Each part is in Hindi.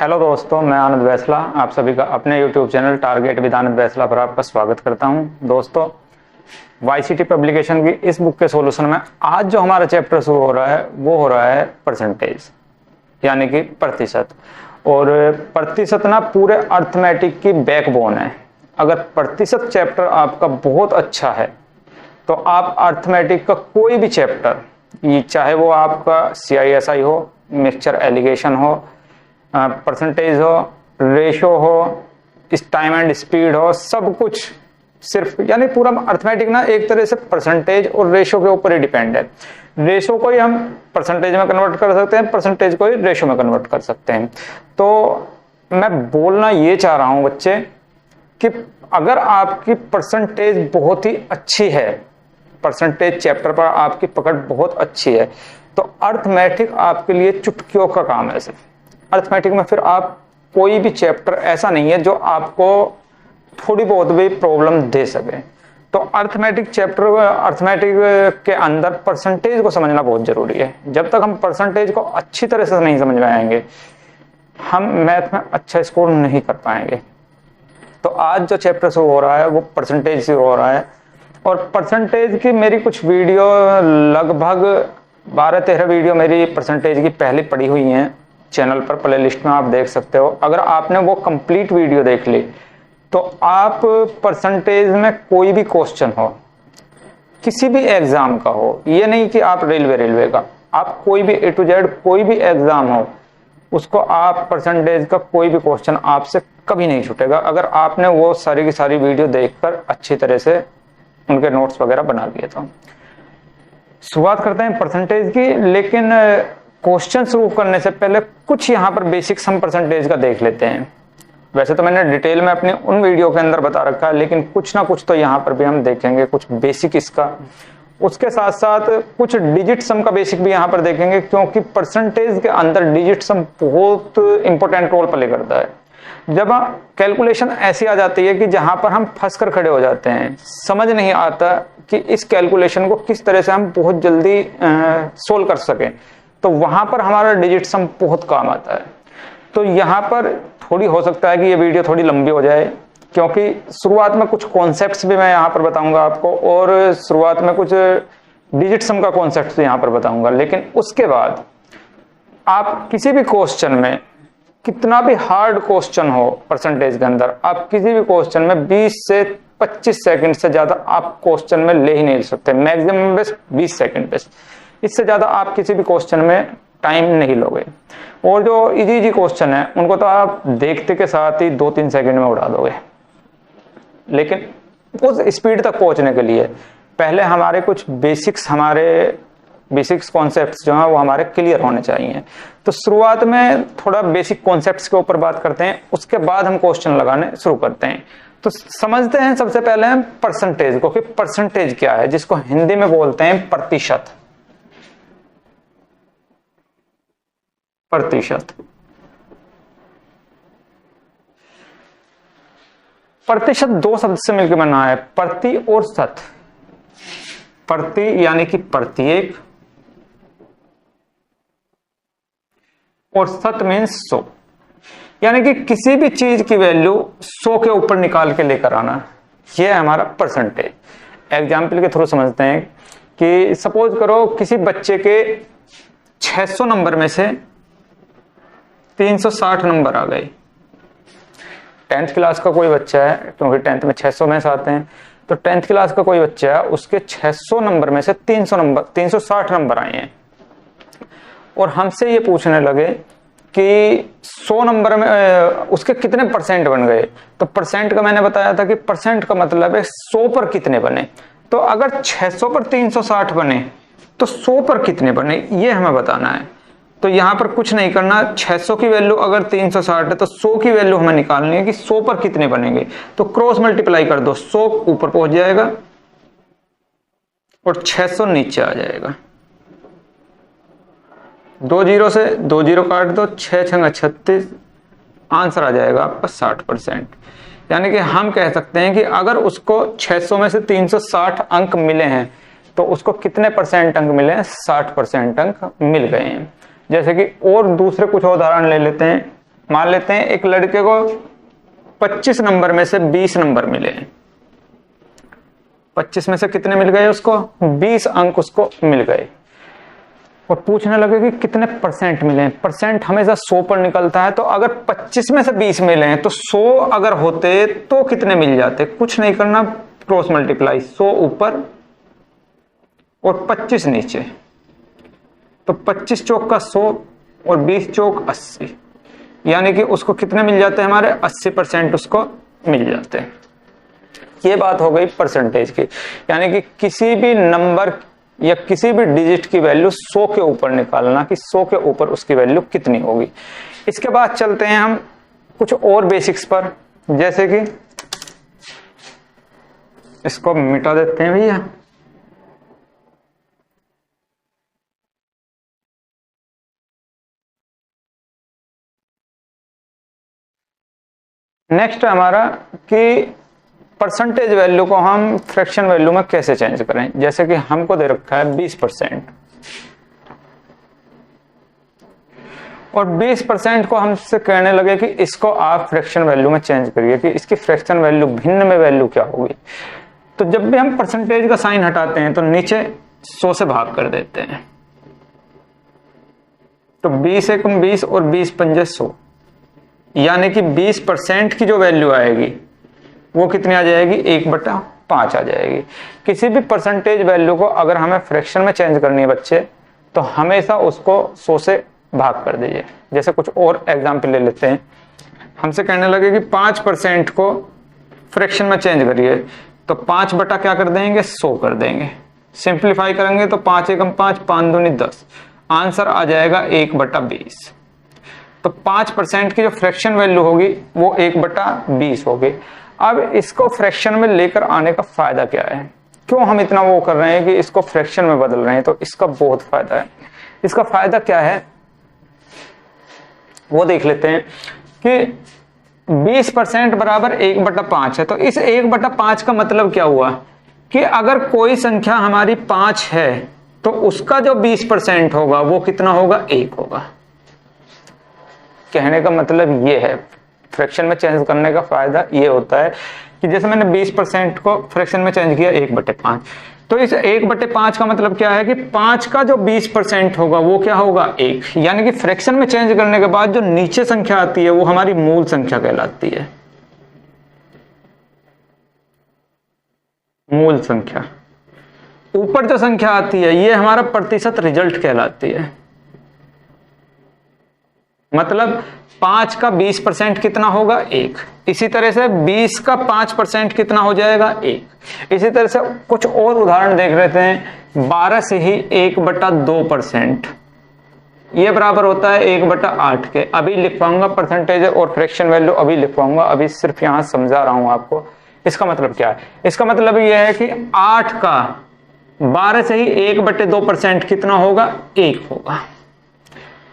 हेलो दोस्तों, मैं आनंद बैसला आप सभी का अपने YouTube चैनल टारगेट विद आनंद बैसला पर आपका स्वागत करता हूं। दोस्तों, YCT पब्लिकेशन की इस बुक के सॉल्यूशन में आज जो हमारा चैप्टर शुरू हो रहा है वो हो रहा है परसेंटेज, यानी कि प्रतिशत। और प्रतिशत ना पूरे अर्थमेटिक की बैकबोन है। अगर प्रतिशत चैप्टर आपका बहुत अच्छा है तो आप अर्थमेटिक का कोई भी चैप्टर, चाहे वो आपका CISI हो, मिक्सचर एलिगेशन हो, परसेंटेज हो, रेशो हो, टाइम एंड स्पीड हो, सब कुछ सिर्फ यानी पूरा अर्थमेटिक ना एक तरह से परसेंटेज और रेशो के ऊपर ही डिपेंड है। रेशो को ही हम परसेंटेज में कन्वर्ट कर सकते हैं, परसेंटेज को ही रेशो में कन्वर्ट कर सकते हैं। तो मैं बोलना ये चाह रहा हूं बच्चे कि अगर आपकी परसेंटेज बहुत ही अच्छी है, परसेंटेज चैप्टर पर आपकी पकड़ बहुत अच्छी है, तो अर्थमेटिक आपके लिए चुटकियों का काम है। सिर्फ अर्थमेटिक में फिर आप कोई भी चैप्टर ऐसा नहीं है जो आपको थोड़ी बहुत भी प्रॉब्लम दे सके। तो अर्थमेटिक चैप्टर, अर्थमेटिक के अंदर परसेंटेज को समझना बहुत जरूरी है। जब तक हम परसेंटेज को अच्छी तरह से नहीं समझ में आएंगे, हम मैथ में अच्छा स्कोर नहीं कर पाएंगे। तो आज जो चैप्टर शुरू हो रहा है वो परसेंटेज से हो रहा है, और परसेंटेज की मेरी कुछ वीडियो, लगभग 12-13 वीडियो मेरी परसेंटेज की पहले पड़ी हुई हैं चैनल पर, प्ले लिस्ट में आप देख सकते हो। अगर आपने वो कंप्लीट वीडियो देख ली तो आप परसेंटेज में कोई भी क्वेश्चन हो, किसी भी एग्जाम का हो, ये नहीं कि आप रेलवे का, आप कोई भी A to Z कोई भी एग्जाम हो, उसको आप परसेंटेज का कोई भी क्वेश्चन आपसे कभी नहीं छूटेगा अगर आपने वो सारी की सारी वीडियो देखकर अच्छी तरह से उनके नोट्स वगैरह बना लिए। तो शुरुआत करते हैं परसेंटेज की, लेकिन क्वेश्चन शुरू करने से पहले कुछ यहाँ पर बेसिक्स हम परसेंटेज का देख लेते हैं। वैसे तो मैंने डिटेल में अपनी उन वीडियो के अंदर बता रखा है, लेकिन कुछ ना कुछ तो यहाँ पर भी हम देखेंगे, कुछ बेसिक इसका। उसके साथ साथ कुछ डिजिट सम का बेसिक भी यहाँ पर देखेंगे, क्योंकि परसेंटेज के अंदर डिजिट सम बहुत इंपॉर्टेंट रोल प्ले करता है। जब कैलकुलेशन ऐसी आ जाती है कि जहां पर हम फंस कर खड़े हो जाते हैं, समझ नहीं आता कि इस कैलकुलेशन को किस तरह से हम बहुत जल्दी सोल्व कर सकें, तो वहां पर हमारा डिजिट सम बहुत काम आता है। तो यहाँ पर थोड़ी हो सकता है कि ये वीडियो थोड़ी लंबी हो जाए, क्योंकि शुरुआत में कुछ कॉन्सेप्ट्स भी मैं यहाँ पर बताऊंगा आपको, और शुरुआत में कुछ डिजिट सम का कॉन्सेप्ट भी यहाँ पर बताऊंगा। लेकिन उसके बाद आप किसी भी क्वेश्चन में, कितना भी हार्ड क्वेश्चन हो परसेंटेज के अंदर, आप किसी भी क्वेश्चन में 20 से 25 सेकंड से ज्यादा आप क्वेश्चन में ले ही नहीं सकते। मैक्सिमम बेस्ट 20 सेकंड बेस्ट, इससे ज्यादा आप किसी भी क्वेश्चन में टाइम नहीं लोगे। और जो इजी क्वेश्चन है उनको तो आप देखते के साथ ही 2-3 सेकंड में उड़ा दोगे। लेकिन उस स्पीड तक पहुंचने के लिए पहले हमारे कुछ बेसिक्स कॉन्सेप्ट्स जो है वो हमारे क्लियर होने चाहिए। तो शुरुआत में थोड़ा बेसिक कॉन्सेप्ट्स के ऊपर बात करते हैं, उसके बाद हम क्वेश्चन लगाने शुरू करते हैं। तो समझते हैं सबसे पहले हम परसेंटेज को, कि परसेंटेज क्या है, जिसको हिंदी में बोलते हैं प्रतिशत। प्रतिशत प्रतिशत दो शब्द से मिलकर बना है, प्रति और शत। प्रति यानी कि प्रत्येक, और शत मीन्स 100, यानी कि किसी भी चीज की वैल्यू 100 के ऊपर निकाल के लेकर आना, यह है हमारा परसेंटेज। एग्जाम्पल के थ्रू समझते हैं कि सपोज करो किसी बच्चे के 600 नंबर में से 360 नंबर आ गए। 10th क्लास का कोई बच्चा है, क्योंकि 10th में 600 में से आते हैं, तो 10th क्लास का कोई बच्चा है, उसके 600 नंबर में से 360 नंबर आए हैं, और हमसे ये पूछने लगे कि 100 नंबर में उसके कितने परसेंट बन गए। तो परसेंट का मैंने बताया था कि परसेंट का मतलब है 100 पर कितने बने। तो अगर 600 पर 360 बने तो 100 पर कितने बने, ये हमें बताना है। तो यहां पर कुछ नहीं करना, 600 की वैल्यू अगर 360 है तो 100 की वैल्यू हमें निकालनी है कि 100 पर कितने बनेंगे। तो क्रॉस मल्टीप्लाई कर दो, 100 ऊपर पहुंच जाएगा और 600 नीचे आ जाएगा। 2 जीरो से 2 जीरो काट दो, 6 छंगा 36, आंसर आ जाएगा आपका 60%। यानी कि हम कह सकते हैं कि अगर उसको 600 में से 360 अंक मिले हैं तो उसको कितने परसेंट अंक मिले हैं, 60% अंक मिल गए हैं। जैसे कि और दूसरे कुछ उदाहरण ले लेते हैं। मान लेते हैं एक लड़के को 25 नंबर में से 20 नंबर मिले हैं। 25 में से कितने मिल गए उसको? 20 अंक उसको मिल गए। और पूछने लगे कि कितने परसेंट मिले हैं। परसेंट हमेशा 100 पर निकलता है, तो अगर 25 में से 20 मिले हैं तो 100 अगर होते तो कितने मिल जाते? कुछ नहीं करना, क्रॉस मल्टीप्लाई, 100 ऊपर और 25 नीचे, तो 25 चौक का 100 और 20 चौक 80, यानी कि उसको कितने मिल जाते हैं? हमारे 80% उसको मिल जाते हैं। ये बात हो गई परसेंटेज की, यानी कि किसी भी नंबर या किसी भी डिजिट की वैल्यू 100 के ऊपर निकालना कि 100 के ऊपर उसकी वैल्यू कितनी होगी। इसके बाद चलते हैं हम कुछ और बेसिक्स पर, जैसे कि इसको मिटा देते हैं भैया। नेक्स्ट हमारा कि परसेंटेज वैल्यू को हम फ्रैक्शन वैल्यू में कैसे चेंज करें। जैसे कि हमको दे रखा है 20%, और 20% को हमसे कहने लगे कि इसको आप फ्रैक्शन वैल्यू में चेंज करिए कि इसकी फ्रैक्शन वैल्यू भिन्न में वैल्यू क्या होगी। तो जब भी हम परसेंटेज का साइन हटाते हैं तो नीचे 100 से भाग कर देते हैं, तो 20 एकम 20 और 20 पंजे 100, यानी कि 20% की जो वैल्यू आएगी वो कितनी आ जाएगी? 1/5 आ जाएगी। किसी भी परसेंटेज वैल्यू को अगर हमें फ्रैक्शन में चेंज करनी है बच्चे, तो हमेशा उसको 100 से भाग कर दीजिए। जैसे कुछ और एग्जाम्पल ले लेते हैं। हमसे कहने लगे कि 5% को फ्रैक्शन में चेंज करिए, तो 5 बटा क्या कर देंगे? 100 कर देंगे। सिंप्लीफाई करेंगे तो 5 एकम 5, 5 दूनी 10, आंसर आ जाएगा 1/20। तो 5% की जो फ्रैक्शन वैल्यू होगी वो 1/20 होगी। अब इसको फ्रैक्शन में लेकर आने का फायदा क्या है? क्यों हम इतना वो कर रहे हैं कि इसको फ्रैक्शन में बदल रहे हैं? तो इसका बहुत फायदा है। इसका फायदा क्या है वो देख लेते हैं कि 20% बराबर 1/5 है। तो इस 1/5 का मतलब क्या हुआ कि अगर कोई संख्या हमारी 5 है तो उसका जो 20% होगा वो कितना होगा? 1 होगा। कहने का मतलब ये है, फ्रैक्शन में चेंज करने का फायदा ये होता है कि जैसे मैंने 20% को फ्रैक्शन में चेंज किया 1/5, तो इस 1/5 का मतलब क्या है कि 5 का जो 20% होगा वो क्या होगा? 1, यानी कि फ्रैक्शन में चेंज करने के बाद जो नीचे संख्या आती है वो हमारी मूल संख्या कहलाती है। मूल संख्या। ऊपर जो संख्या आती है ये हमारा प्रतिशत रिजल्ट कहलाती है। मतलब 5 का 20% कितना होगा? 1। इसी तरह से 20 का 5% कितना हो जाएगा? 1। इसी तरह से कुछ और उदाहरण देख लेते हैं। 12 से ही 1/2%, ये बराबर होता है 1/8 के। अभी लिख पाऊंगा परसेंटेज और फ्रैक्शन वैल्यू, अभी लिख पाऊंगा, अभी सिर्फ यहां समझा रहा हूं आपको। इसका मतलब क्या है? इसका मतलब यह है कि 8 का 12 से ही 1/2% कितना होगा? 1 होगा।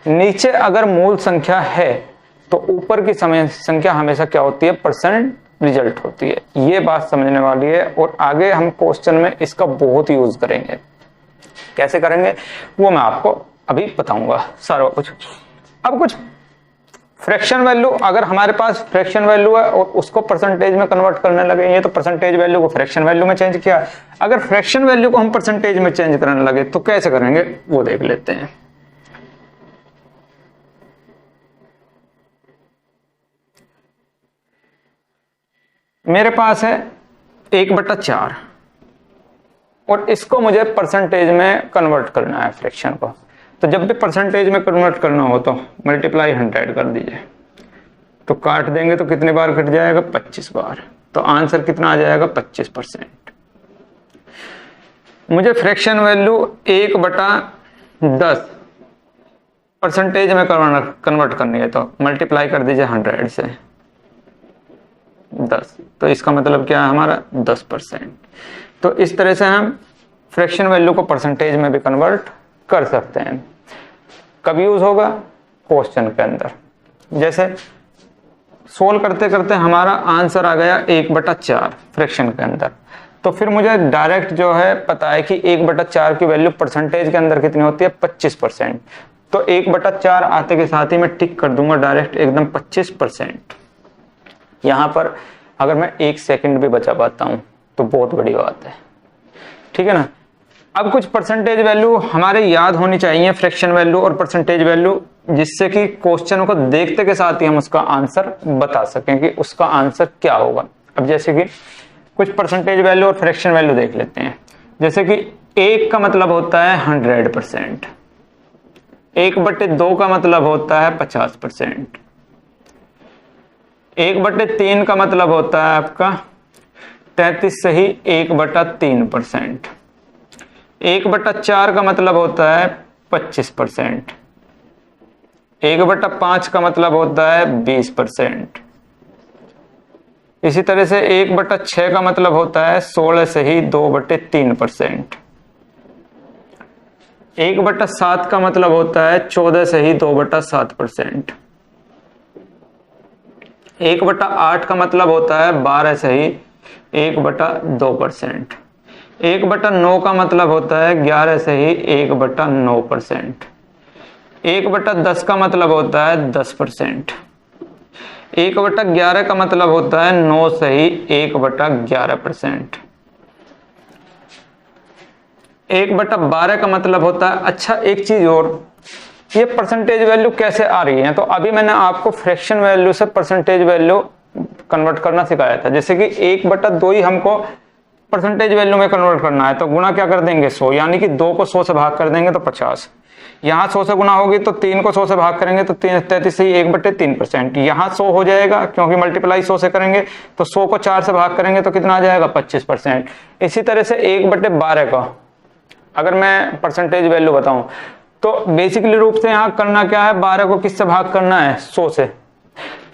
नीचे अगर मूल संख्या है तो ऊपर की संख्या हमेशा क्या होती है? परसेंट रिजल्ट होती है। ये बात समझने वाली है और आगे हम क्वेश्चन में इसका बहुत यूज करेंगे। कैसे करेंगे वो मैं आपको अभी बताऊंगा सारा कुछ। अब कुछ फ्रैक्शन वैल्यू, अगर हमारे पास फ्रैक्शन वैल्यू है और उसको परसेंटेज में कन्वर्ट करने लगे, ये तो परसेंटेज वैल्यू को फ्रैक्शन वैल्यू में चेंज किया। अगर फ्रैक्शन वैल्यू को हम परसेंटेज में चेंज करने लगे तो कैसे करेंगे वो देख लेते हैं। मेरे पास है 1/4 और इसको मुझे परसेंटेज में कन्वर्ट करना है फ्रैक्शन को। तो जब भी परसेंटेज में कन्वर्ट करना हो तो मल्टीप्लाई 100 कर दीजिए, तो काट देंगे तो कितने बार कट जाएगा? 25 बार। तो आंसर कितना आ जाएगा? 25%। मुझे फ्रैक्शन वैल्यू 1/10 परसेंटेज में कन्वर्ट करनी है, तो मल्टीप्लाई कर दीजिए 100 से 10, तो इसका मतलब क्या है हमारा? 10%। तो इस तरह से हम फ्रैक्शन वैल्यू को परसेंटेज में भी कन्वर्ट कर सकते हैं। कब यूज होगा? क्वेश्चन के अंदर। जैसे सोल्व करते करते हमारा आंसर आ गया 1/4 फ्रैक्शन के अंदर, तो फिर मुझे डायरेक्ट जो है पता है कि 1/4 की वैल्यू परसेंटेज के अंदर कितनी होती है? 25%। तो 1/4 आते के साथ ही मैं टिक कर दूंगा डायरेक्ट एकदम 25%। यहां पर अगर मैं 1 सेकंड भी बचा पाता हूं तो बहुत बड़ी बात है, ठीक है ना। अब कुछ परसेंटेज वैल्यू हमारे याद होनी चाहिए, फ्रैक्शन वैल्यू और परसेंटेज वैल्यू, जिससे कि क्वेश्चन को देखते के साथ ही हम उसका आंसर बता सकें कि उसका आंसर क्या होगा। अब जैसे कि कुछ परसेंटेज वैल्यू और फ्रैक्शन वैल्यू देख लेते हैं। जैसे कि 1 का मतलब होता है 100%, 1/2 का मतलब होता है 50%, 1/3 का मतलब होता है आपका 33 से ही 1/3%, 1/4 का मतलब होता है 25%, 1/5 का मतलब होता है 20%, इसी तरह से 1/6 का मतलब होता है 16 से ही 2/3%, 1/7 का मतलब होता है 14 से ही 2/7%, 1/8 का मतलब होता है 12 से ही 1/2%, 1/9 का मतलब होता है 11 से ही 1/9%, 1/10 का मतलब होता है 10%, 1/11 का मतलब होता है 9 से ही 1/11%, 1/12 का मतलब होता है, अच्छा एक चीज और, ये परसेंटेज वैल्यू कैसे आ रही है, तो अभी मैंने आपको फ्रैक्शन वैल्यू से परसेंटेज वैल्यू कन्वर्ट करना सिखाया था। जैसे कि 1/2 ही हमको परसेंटेज वैल्यू में कन्वर्ट करना है, तो गुणा क्या कर देंगे 100, यानी कि 2 को 100 से भाग कर देंगे तो 50, यहाँ 100 से गुना होगी तो 3 को 100 से भाग करेंगे तो 33 से 1/3%, यहाँ 100 हो जाएगा क्योंकि मल्टीप्लाई 100 से करेंगे, तो 100 को 4 से भाग करेंगे तो कितना आ जाएगा 25%। इसी तरह से 1/12 का अगर मैं परसेंटेज वैल्यू बताऊं तो बेसिकली रूप से यहाँ करना क्या है, 12 को किससे भाग करना है 100 से,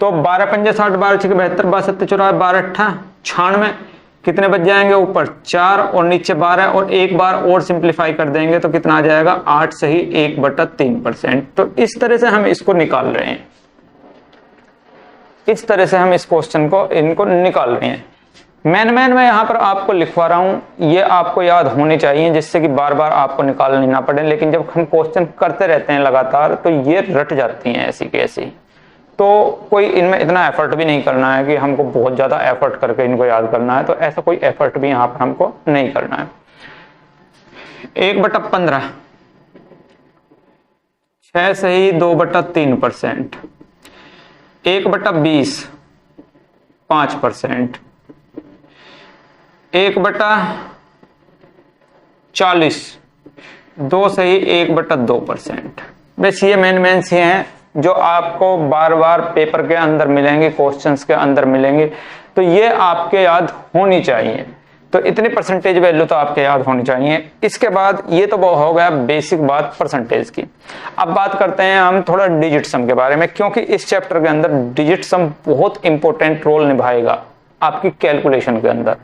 तो 12 पंजे 60, 12 6 72, 12 7 54, 12 8 96, कितने बच जाएंगे ऊपर 4 और नीचे 12, और एक बार और सिंप्लीफाई कर देंगे तो कितना आ जाएगा 8 से ही 1/3%। तो इस तरह से हम इसको निकाल रहे हैं, इस तरह से हम इस क्वेश्चन को इनको निकाल रहे हैं। मैं यहाँ पर आपको लिखवा रहा हूं, ये आपको याद होनी चाहिए जिससे कि बार बार आपको निकालनी ना पड़े, लेकिन जब हम क्वेश्चन करते रहते हैं लगातार तो ये रट जाती हैं ऐसी की ऐसी। तो कोई इनमें इतना एफर्ट भी नहीं करना है कि हमको बहुत ज्यादा एफर्ट करके इनको याद करना है, तो ऐसा कोई एफर्ट भी यहाँ पर हमको नहीं करना है। 1/15, 6 से ही 2/3%, 1/20 5%, 1/40 2 से ही 1/2%। बस ये मेन से हैं जो आपको बार बार पेपर के अंदर मिलेंगे, क्वेश्चंस के अंदर मिलेंगे, तो ये आपके याद होनी चाहिए। तो इतनी परसेंटेज वैल्यू तो आपके याद होनी चाहिए। इसके बाद ये तो हो गया बेसिक बात परसेंटेज की। अब बात करते हैं हम थोड़ा डिजिट सम के बारे में, क्योंकि इस चैप्टर के अंदर डिजिट सम बहुत इंपॉर्टेंट रोल निभाएगा आपकी कैलकुलेशन के अंदर।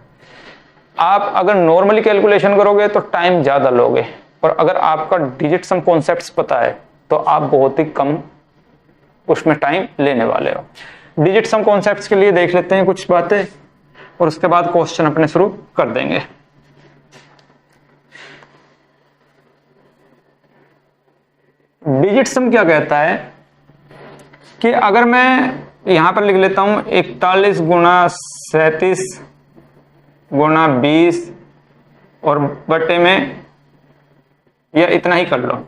आप अगर नॉर्मली कैलकुलेशन करोगे तो टाइम ज्यादा लोगे, और अगर आपका डिजिट सम कॉन्सेप्ट्स पता है तो आप बहुत ही कम उसमें टाइम लेने वाले हो। डिजिट सम कॉन्सेप्ट्स के लिए देख लेते हैं कुछ बातें, और उसके बाद क्वेश्चन अपने शुरू कर देंगे। डिजिट सम क्या कहता है कि अगर मैं यहां पर लिख लेता हूं 41 गुणा 37 गुणा 20 और बटे में, या इतना ही कर लो,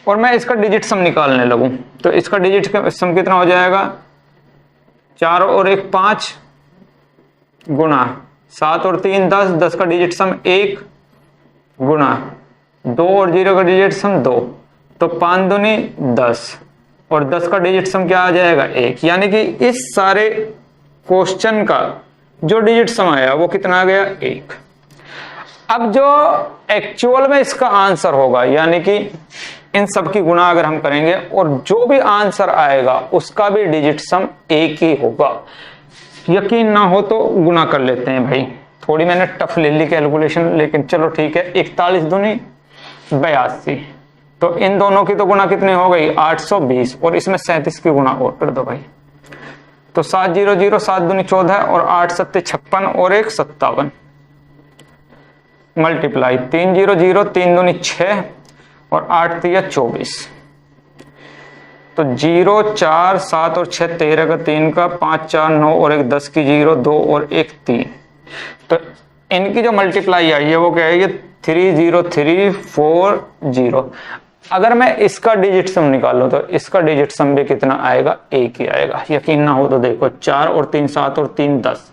और मैं इसका डिजिट सम निकालने लगूं, तो इसका डिजिट सम कितना हो जाएगा 4 और 1 5 गुणा 7 और 3 10, 10 का डिजिट सम 1 गुणा 2 और 0 का डिजिट सम 2, तो 5 दूनी 10, और 10 का डिजिट सम क्या आ जाएगा 1। यानी कि इस सारे क्वेश्चन का जो डिजिट सम आया वो कितना आ गया 1। अब जो एक्चुअल में इसका आंसर होगा, यानी कि इन सब की गुणा अगर हम करेंगे और जो भी आंसर आएगा उसका भी डिजिट सम 1 ही होगा। यकीन ना हो तो गुणा कर लेते हैं भाई, थोड़ी मैंने टफ ले ली कैलकुलेशन, लेकिन चलो ठीक है। 41 दूनी 82, तो इन दोनों की तो गुणा कितनी हो गई 820, और इसमें 37 की गुणा और कर दो भाई, तो 7 0 0 7 दूनी 14 और 8 7 56 और 1 57, मल्टीप्लाई 3 0 0 3 दूनी 6 और 8 3 24, तो 0 4 7 और 6 13 का 3 का 5 4 9 और 1 10 की 0 2 और 1 3, तो इनकी जो मल्टीप्लाई आई है वो क्या है, ये 3 0 3 4 0। अगर मैं इसका डिजिट सम निकालूं तो इसका डिजिट सम भी कितना आएगा, 1 ही आएगा। यकीन ना हो तो देखो, 4 और 3 7 और 3 10,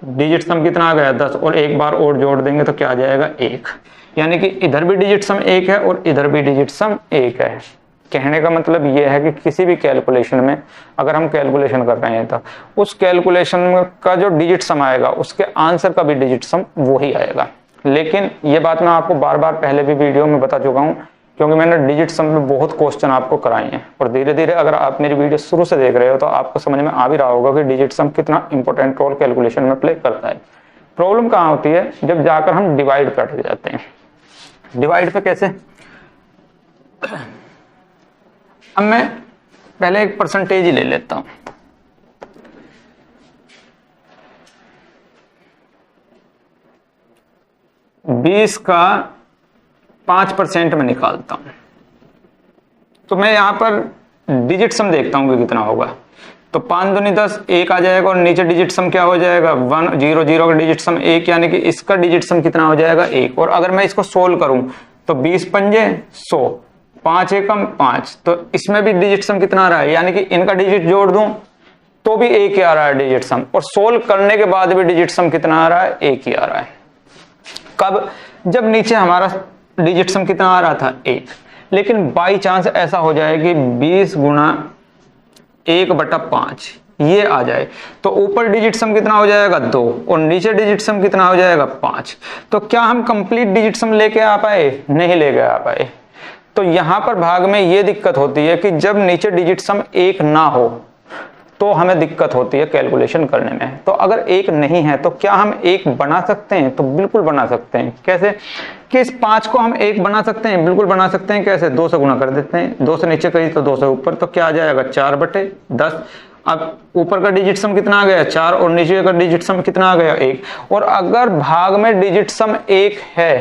डिजिट सम कितना आ गया 10, और एक बार और जोड़ देंगे तो क्या आ जाएगा 1। यानी कि इधर भी डिजिट सम 1 है और इधर भी डिजिट सम 1 है। कहने का मतलब यह है कि किसी भी कैलकुलेशन में अगर हम कैलकुलेशन कर रहे हैं तो उस कैलकुलेशन का जो डिजिट सम आएगा उसके आंसर का भी डिजिट सम वो ही आएगा। लेकिन ये बात मैं आपको बार बार पहले भी वीडियो में बता चुका हूँ, क्योंकि मैंने डिजिट सम में बहुत क्वेश्चन आपको कराए हैं, और धीरे धीरे अगर आप मेरी वीडियो शुरू से देख रहे हो तो आपको समझ में आ भी रहा होगा कि डिजिट सम कितना इंपॉर्टेंट रोल कैलकुलेशन में प्ले करता है। प्रॉब्लम कहाँ होती है, जब जाकर हम डिवाइड कर जाते हैं। डिवाइड पे कैसे, अब मैं पहले एक परसेंटेज ही ले लेता हूं। बीस का 5% में निकालता हूं, तो मैं यहां पर डिजिट सम देखता हूं कि कितना होगा। तो 5 दूनी 10, 1 आ जाएगा, और नीचे डिजिट सम क्या हो जाएगा 1 0 0 का डिजिट सम 1, यानी कि इसका डिजिट सम कितना हो जाएगा 1। और अगर मैं इसको सोल्व करूं तो 20 पंजे 100, 5 एकम 5, तो इसमें भी डिजिट सम कितना आ रहा है, यानी कि इनका डिजिट जोड़ दूं तो भी 1 ही आ रहा है डिजिट सम, और सोल्व करने के बाद भी डिजिट सम कितना आ रहा है 1 ही आ रहा है। कब, जब नीचे हमारा डिजिट सम कितना आ रहा था 1, लेकिन बाई चांस ऐसा हो जाए कि 20 गुणा 1/5 ये आ जाए, तो ऊपर डिजिट सम कितना हो जाएगा 2 और नीचे डिजिट सम कितना हो जाएगा 5। तो क्या हम कंप्लीट डिजिट सम लेके आ पाए, नहीं लेके आ पाए। तो यहां पर भाग में ये दिक्कत होती है कि जब नीचे डिजिट सम 1 ना हो तो हमें दिक्कत होती है कैलकुलेशन करने में। तो अगर 1 नहीं है तो क्या हम 1 बना सकते हैं, तो बिल्कुल बना सकते हैं। कैसे, कि इस 5 को हम 1 बना सकते हैं, बिल्कुल बना सकते हैं। कैसे, 2 से गुणा कर देते हैं, 2 से नीचे करी तो 2 से ऊपर, तो क्या आ जाएगा 4/10। अब ऊपर का डिजिट सम कितना आ गया 4 और नीचे का डिजिट सम कितना आ गया 1। और अगर भाग में डिजिट सम 1 है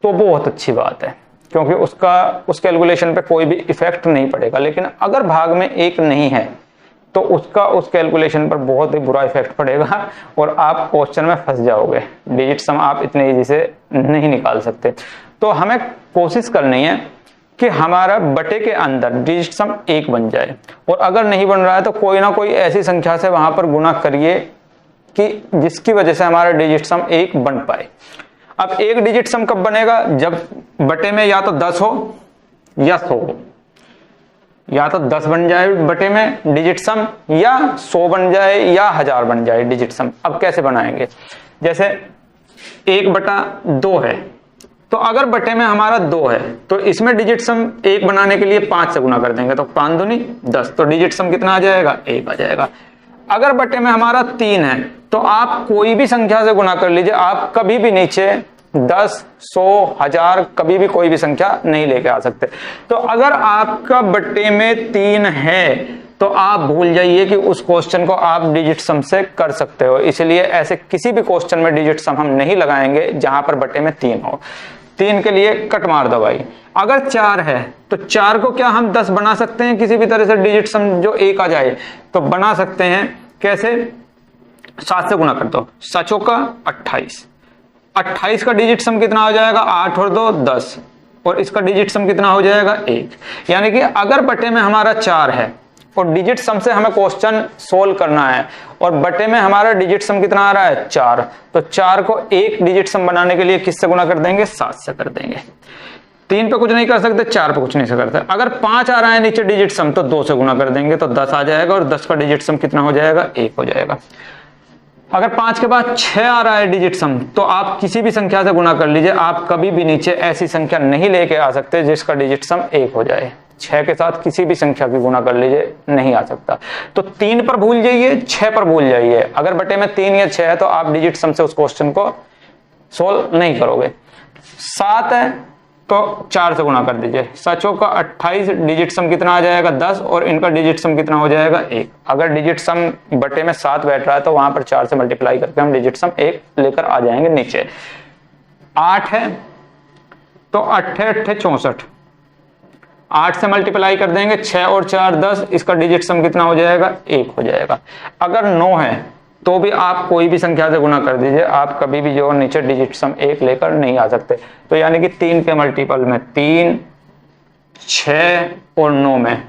तो बहुत अच्छी बात है, क्योंकि उसका उस कैलकुलेशन पे कोई भी इफेक्ट नहीं पड़ेगा। लेकिन अगर भाग में 1 नहीं है तो उसका उस कैलकुलेशन पर बहुत ही बुरा इफेक्ट पड़ेगा और आप क्वेश्चन में फंस जाओगे। डिजिट सम आप इतने इजी से नहीं निकाल सकते। तो हमें कोशिश करनी है कि हमारा बटे के अंदर डिजिट सम 1 बन जाए, और अगर नहीं बन रहा है तो कोई ना कोई ऐसी संख्या से वहां पर गुणा करिए कि जिसकी वजह से हमारा डिजिट सम 1 बन पाए। अब एक डिजिट सम कब बनेगा, जब बटे में या तो 10 हो या 100 हो, या तो 10 बन जाए बटे में डिजिट सम, या 100 बन जाए, या 1000 बन जाए डिजिट सम। अब कैसे बनाएंगे, जैसे 1/2 है, तो अगर बटे में हमारा 2 है तो इसमें डिजिट सम 1 बनाने के लिए 5 से गुणा कर देंगे, तो 5 दूनी 10, तो डिजिट सम कितना आ जाएगा 1 आ जाएगा। अगर बटे में हमारा 3 है तो आप कोई भी संख्या से गुणा कर लीजिए, आप कभी भी नीचे 10 100 1000 कभी भी कोई भी संख्या नहीं लेके आ सकते। तो अगर आपका बटे में 3 है तो आप भूल जाइए कि उस क्वेश्चन को आप डिजिट सम से कर सकते हो। इसलिए ऐसे किसी भी क्वेश्चन में डिजिट सम हम नहीं लगाएंगे जहां पर बटे में 3 हो। 3 के लिए कट मार दो भाई। अगर 4 है तो 4 को क्या हम 10 बना सकते हैं किसी भी तरह से डिजिट सम जो 1 आ जाए, तो बना सकते हैं। कैसे, 7 से गुणा कर दो, 7 का 28, 28 का डिजिट सम कितना हो जाएगा 8 और 2 10, और इसका डिजिट सम कितना हो जाएगा 1। यानी कि अगर बटे में हमारा 4 है और डिजिट सम से हमें क्वेश्चन सोल्व करना है और बटे में हमारा डिजिट सम कितना आ रहा है 4, तो 4 को 1 डिजिट सम बनाने के लिए किससे गुणा कर देंगे, 7 से कर देंगे। 3 पे कुछ नहीं कर सकते, 4 पे कुछ नहीं कर सकते। अगर 5 आ रहा है नीचे डिजिट सम तो 2 से गुणा कर देंगे तो 10 आ जाएगा, और 10 का डिजिट सम कितना हो जाएगा 1 हो जाएगा। अगर 5 के बाद 6 आ रहा है डिजिट सम तो आप किसी भी संख्या से गुणा कर लीजिए, आप कभी भी नीचे ऐसी संख्या नहीं लेके आ सकते जिसका डिजिट सम 1 हो जाए। 6 के साथ किसी भी संख्या की गुणा कर लीजिए, नहीं आ सकता। तो 3 पर भूल जाइए, 6 पर भूल जाइए। अगर बटे में 3 या 6 है तो आप डिजिट सम से उस क्वेश्चन को सोल्व नहीं करोगे। 7 है तो 4 से गुणा कर दीजिए, 7 का 28, डिजिट सम कितना आ जाएगा 10, और इनका डिजिट सम कितना हो जाएगा 1। अगर डिजिट सम बटे में 7 बैठ रहा है तो वहां पर 4 से मल्टीप्लाई करके हम डिजिट सम 1 लेकर आ जाएंगे नीचे। 8 है तो 8 8 64, 8 से मल्टीप्लाई कर देंगे, 6 और 4 10, इसका डिजिट सम कितना हो जाएगा, 1 हो जाएगा। अगर 9 है तो भी आप कोई भी संख्या से गुना कर दीजिए, आप कभी भी जो नीचे डिजिट सम 1 लेकर नहीं आ सकते। तो यानी कि 3 के मल्टीपल में 3, 6 और 9 में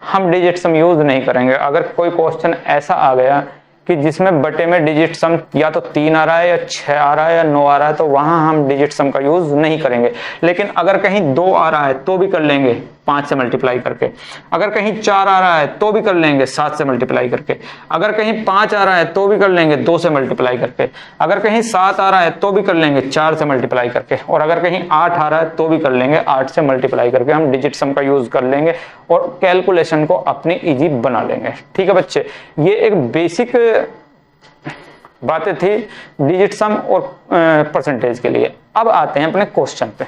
हम डिजिट सम यूज नहीं करेंगे। अगर कोई क्वेश्चन ऐसा आ गया कि जिसमें बटे में डिजिट सम या तो 3 आ रहा है या 6 आ रहा है या 9 आ रहा है, तो वहां हम डिजिट सम का यूज नहीं करेंगे। लेकिन अगर कहीं 2 आ रहा है तो भी कर लेंगे 5 से मल्टीप्लाई करके, अगर कहीं 4 आ रहा है तो भी कर लेंगे 7 से मल्टीप्लाई करके, अगर कहीं 5 आ रहा है तो भी कर लेंगे 2 से मल्टीप्लाई करके, अगर कहीं 7 आ रहा है तो भी कर लेंगे 4 से मल्टीप्लाई करके, और अगर कहीं 8 आ रहा है तो भी कर लेंगे 8 से मल्टीप्लाई करके। हम डिजिट सम का यूज कर लेंगे और कैलकुलेशन को अपनी इजी बना लेंगे। ठीक है बच्चे, ये एक बेसिक बातें थी डिजिट सम और परसेंटेज के लिए। अब आते हैं अपने क्वेश्चन पे,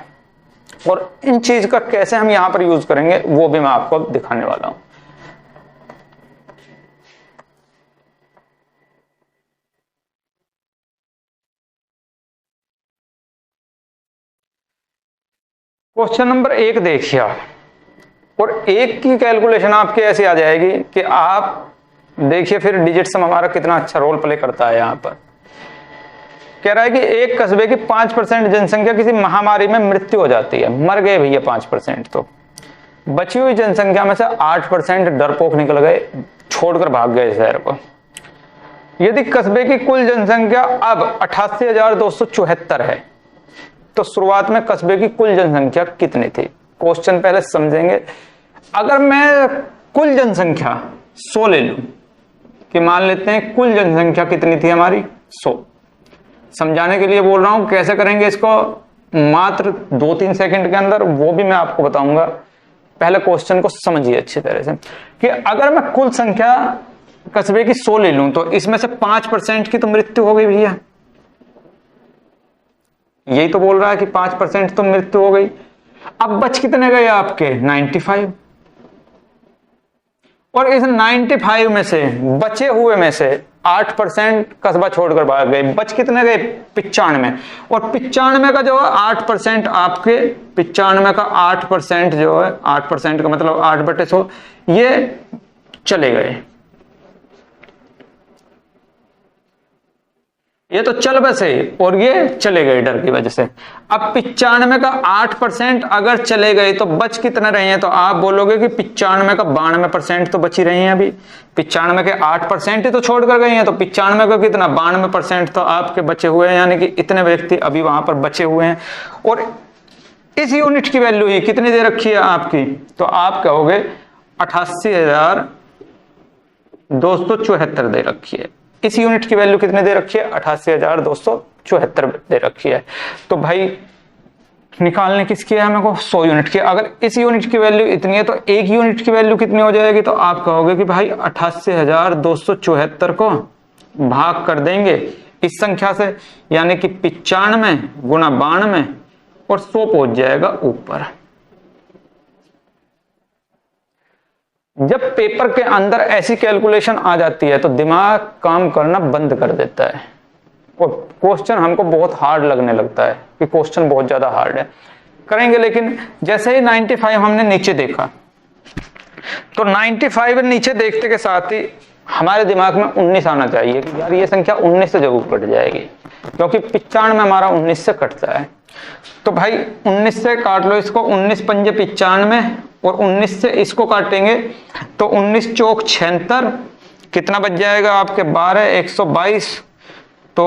और इन चीज का कैसे हम यहां पर यूज करेंगे वो भी मैं आपको दिखाने वाला हूं। क्वेश्चन नंबर 1 देखिए आप, और 1 की कैलकुलेशन आपकी ऐसी आ जाएगी कि आप देखिए फिर डिजिट सम हमारा कितना अच्छा रोल प्ले करता है। यहां पर कह रहा है कि एक कस्बे की 5% जनसंख्या किसी महामारी में मृत्यु हो जाती है, मर गए भैया 5%, तो बची हुई जनसंख्या में से 8% डरपोक निकल गए, छोड़कर भाग गए शहर को। यदि कस्बे की कुल जनसंख्या अब 88,274 है, तो शुरुआत में कस्बे की कुल जनसंख्या कितनी थी। क्वेश्चन पहले समझेंगे। अगर मैं कुल जनसंख्या 100 ले लूं, कि मान लेते हैं कुल जनसंख्या कितनी थी हमारी 100, समझाने के लिए बोल रहा हूं, कैसे करेंगे इसको मात्र 2-3 सेकंड के अंदर, वो भी मैं आपको बताऊंगा। पहले क्वेश्चन को समझिए अच्छी तरह से कि अगर मैं कुल संख्या कस्बे की 100 ले लूं, तो इसमें से 5% की तो मृत्यु हो गई भैया, यही तो बोल रहा है कि 5% तो मृत्यु हो गई। अब बच कितने गए आपके 95, और इस 95 में से बचे हुए में से 8% कस्बा छोड़कर भाग गए, बच कितने गए 95, और 95 का जो है 8% आपके 95 का 8% जो है 8% का मतलब 8/100 ये चले गए, ये तो चल बसे और ये चले गए डर की वजह से। अब 95 का 8% अगर चले गए तो बच कितने रहे हैं, तो आप बोलोगे कि 95 का 92% तो बची रही हैं अभी। 95 के 8% ही तो छोड़ कर गए हैं, तो 95 का कितना 92% तो आपके बचे हुए हैं, यानी कि इतने व्यक्ति अभी वहां पर बचे हुए हैं। और इस यूनिट की वैल्यू ही कितनी दे रखी है आपकी, तो आप कहोगे 88,274 दे रखी है। इस यूनिट की वैल्यू कितने दे रखी है 88,274 दे रखी है। तो भाई निकालने किसकी है हमें को 100 यूनिट की। अगर इस यूनिट की वैल्यू इतनी है तो एक यूनिट की वैल्यू कितनी हो जाएगी, तो आप कहोगे कि भाई 88,274 को भाग कर देंगे इस संख्या से, यानी कि 95 गुना 92 और 100 पहुंच जाएगा ऊपर। जब पेपर के अंदर ऐसी कैलकुलेशन आ जाती है तो दिमाग काम करना बंद कर देता है और क्वेश्चन हमको बहुत हार्ड लगने लगता है कि क्वेश्चन बहुत ज्यादा हार्ड है, करेंगे। लेकिन जैसे ही 95 हमने नीचे देखा, तो 95 नीचे देखते के साथ ही हमारे दिमाग में 19 आना चाहिए कि यार ये संख्या 19 से जरूर कट जाएगी, क्योंकि 95 हमारा 19 से कटता है। तो भाई 19 से काट लो इसको, 19 पंजे 95 और 19 से इसको काटेंगे तो 19 चौक 76, कितना बच जाएगा आपके 12 122, तो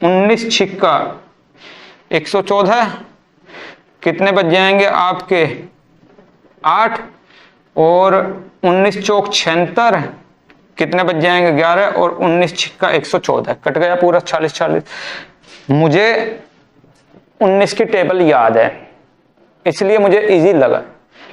19 छिक्का 114, कितने बच जाएंगे आपके 8, और 19 चौक 76 कितने बच जाएंगे 11, और 19 छिक्का 114, कट गया पूरा 40। मुझे 19 की टेबल याद है इसलिए मुझे इजी लगा,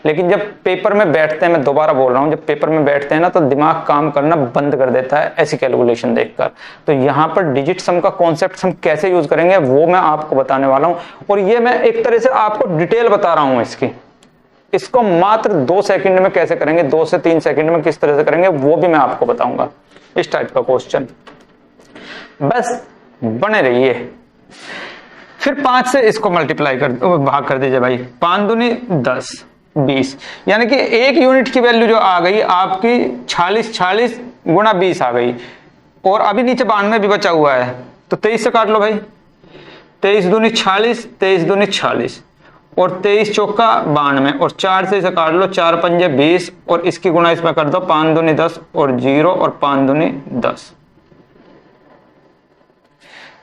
लेकिन जब पेपर में बैठते हैं, मैं दोबारा बोल रहा हूं, जब पेपर में बैठते हैं ना तो दिमाग काम करना बंद कर देता है ऐसी कैलकुलेशन देखकर। तो यहां पर डिजिट सम का कॉन्सेप्ट हम कैसे यूज करेंगे वो मैं आपको बताने वाला हूं, और ये मैं एक तरह से आपको डिटेल बता रहा हूं इसकी। इसको मात्र 2 सेकंड में कैसे करेंगे, 2 से 3 सेकंड में किस तरह से करेंगे वो भी मैं आपको बताऊंगा। इस टाइप का क्वेश्चन, बस बने रहिए। फिर 5 से इसको मल्टीप्लाई कर भाग कर दीजिए भाई, 5 दूनी 10 20, यानी कि 1 यूनिट की वैल्यू जो आ गई आपकी 46 गुणा 20 आ गई। और अभी नीचे 92 भी बचा हुआ है, तो 23 से काट लो भाई, 23 दूनी 46, 23 दूनी 46 और 23 चौका 92 और 4 से इसे काट लो, 4 पंजे 20 और इसकी गुणा इसमें कर दो, 5 दूनी 10 और 0 और 5 दूनी 10।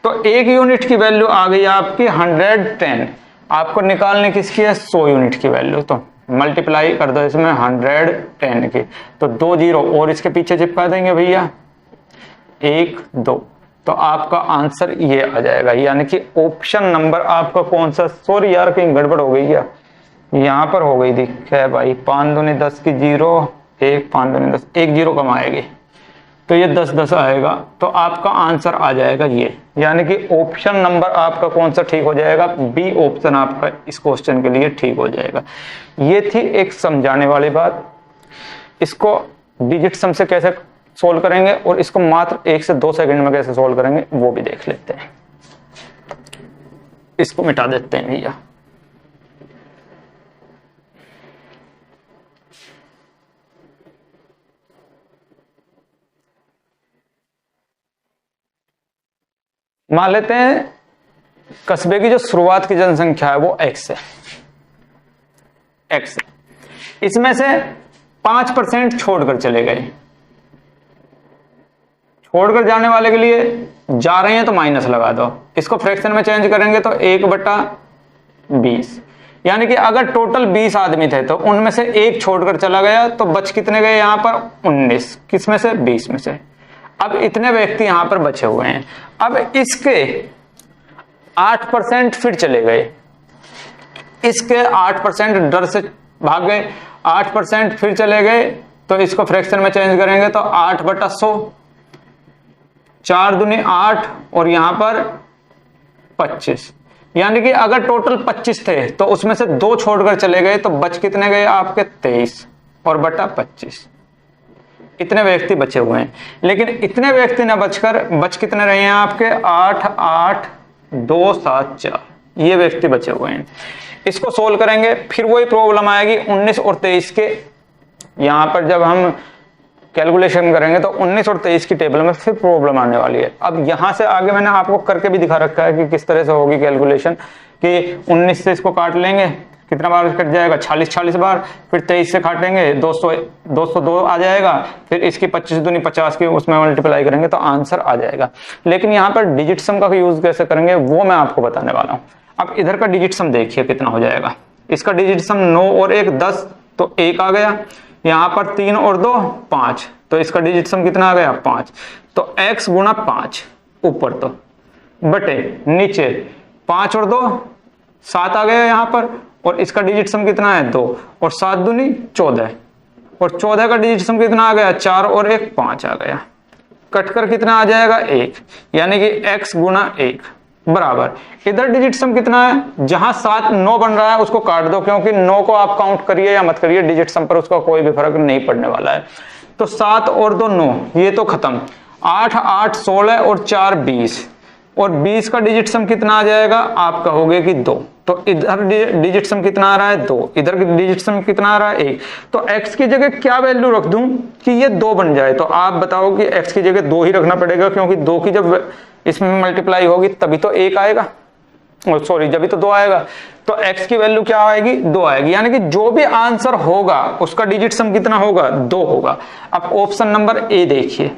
तो 1 यूनिट की वैल्यू आ गई आपकी 110। आपको निकालने किसकी है, 100 यूनिट की वैल्यू, तो मल्टीप्लाई कर दो इसमें 110 की, तो 2 0 और इसके पीछे चिपका देंगे भैया 1 2, तो आपका आंसर ये आ जाएगा। यानी कि ऑप्शन नंबर आपका कौन सा, सॉरी यार कहीं गड़बड़ हो गई क्या, यहाँ पर हो गई थी, क्या है भाई, 5 दूनी 10 की 0 1, 5 दूनी 10, 1 0 कम आएगी, तो ये 10 10 आएगा, तो आपका आंसर आ जाएगा ये। यानी कि ऑप्शन नंबर आपका कौन सा ठीक हो जाएगा, बी ऑप्शन आपका इस क्वेश्चन के लिए ठीक हो जाएगा। ये थी एक समझाने वाली बात। इसको डिजिट सम से कैसे सोल्व करेंगे और इसको मात्र 1 से 2 सेकंड में कैसे सोल्व करेंगे वो भी देख लेते हैं। इसको मिटा देते हैं भैया। मान लेते हैं कस्बे की जो शुरुआत की जनसंख्या है वो x है, x है। इसमें से 5% छोड़कर चले गए, छोड़कर जाने वाले के लिए जा रहे हैं तो माइनस लगा दो, इसको फ्रैक्शन में चेंज करेंगे तो 1/20, यानी कि अगर टोटल 20 आदमी थे तो उनमें से एक छोड़कर चला गया तो बच कितने गए यहां पर, 19, किस में से, 20 में से। अब इतने व्यक्ति यहां पर बचे हुए हैं। अब इसके 8% फिर चले गए, इसके 8% डर से भाग गए, 8% फिर चले गए, तो इसको फ्रैक्शन में चेंज करेंगे तो 8/100, 4 दूनी 8 और यहां पर 25, यानी कि अगर टोटल 25 थे तो उसमें से 2 छोड़कर चले गए तो बच कितने गए आपके, 23 और बटा 25, इतने व्यक्ति बचे हुए हैं। लेकिन इतने व्यक्ति न बचकर बच कितने रहे हैं आपके, 8 8 2 7 4, ये व्यक्ति बचे हुए हैं। इसको सोल्व करेंगे फिर वही प्रॉब्लम आएगी 19 और 23 के, यहां पर जब हम कैलकुलेशन करेंगे तो 19 और 23 की टेबल में फिर प्रॉब्लम आने वाली है। अब यहां से आगे मैंने आपको करके भी दिखा रखा है कि किस तरह से होगी कैलकुलेशन, कि 19 से इसको काट लेंगे, कितना बार कट जाएगा, 40 बार, फिर 23 से काटेंगे 202 आ जाएगा, फिर इसकी 25 दूनी 50 की उसमें मल्टीप्लाई करेंगे तो आंसर आ जाएगा। लेकिन यहाँ पर डिजिट सम का यूज कैसे करेंगे वो मैं आपको बताने वाला हूँ। अब इधर का डिजिट सम देखिए कितना हो जाएगा, इसका डिजिट सम 9 और 1 10, तो 1 आ गया, यहाँ पर 3 और 2 5, तो इसका डिजिट सम कितना आ गया, 5, तो x गुणा 5 ऊपर तो बटे नीचे 5 और 2 7 आ गया यहाँ पर, और इसका डिजिट सम कितना है 2 और 7 दूनी 14, और 14 का डिजिट सम कितना आ गया, 4 और 1 5 आ गया, कटकर कितना आ जाएगा 1, यानी कि x गुणा 1 बराबर, इधर डिजिट सम कितना है, जहां 7 9 बन रहा है उसको काट दो, क्योंकि 9 को आप काउंट करिए या मत करिए डिजिट सम पर उसका कोई भी फर्क नहीं पड़ने वाला है। तो 7 और 2 9, ये तो खत्म, 8 8 16 और 4 20, और 20 का डिजिट सम कितना आ जाएगा आपका, हो गया कि 2, तो इधर डिजिट सम कितना आ रहा है 2, इधर डिजिट सम कितना आ रहा है 1, तो x की जगह क्या वैल्यू रख दूं कि ये 2 बन जाए, तो आप बताओ कि x की जगह 2 ही रखना पड़ेगा, क्योंकि 2 की जब इसमें मल्टीप्लाई होगी तभी तो 1 आएगा, सॉरी जब भी तो 2 आएगा, तो x की वैल्यू क्या आएगी, 2 आएगी, यानी कि जो भी आंसर होगा उसका डिजिट सम कितना होगा, 2 होगा। अब ऑप्शन नंबर ए देखिए,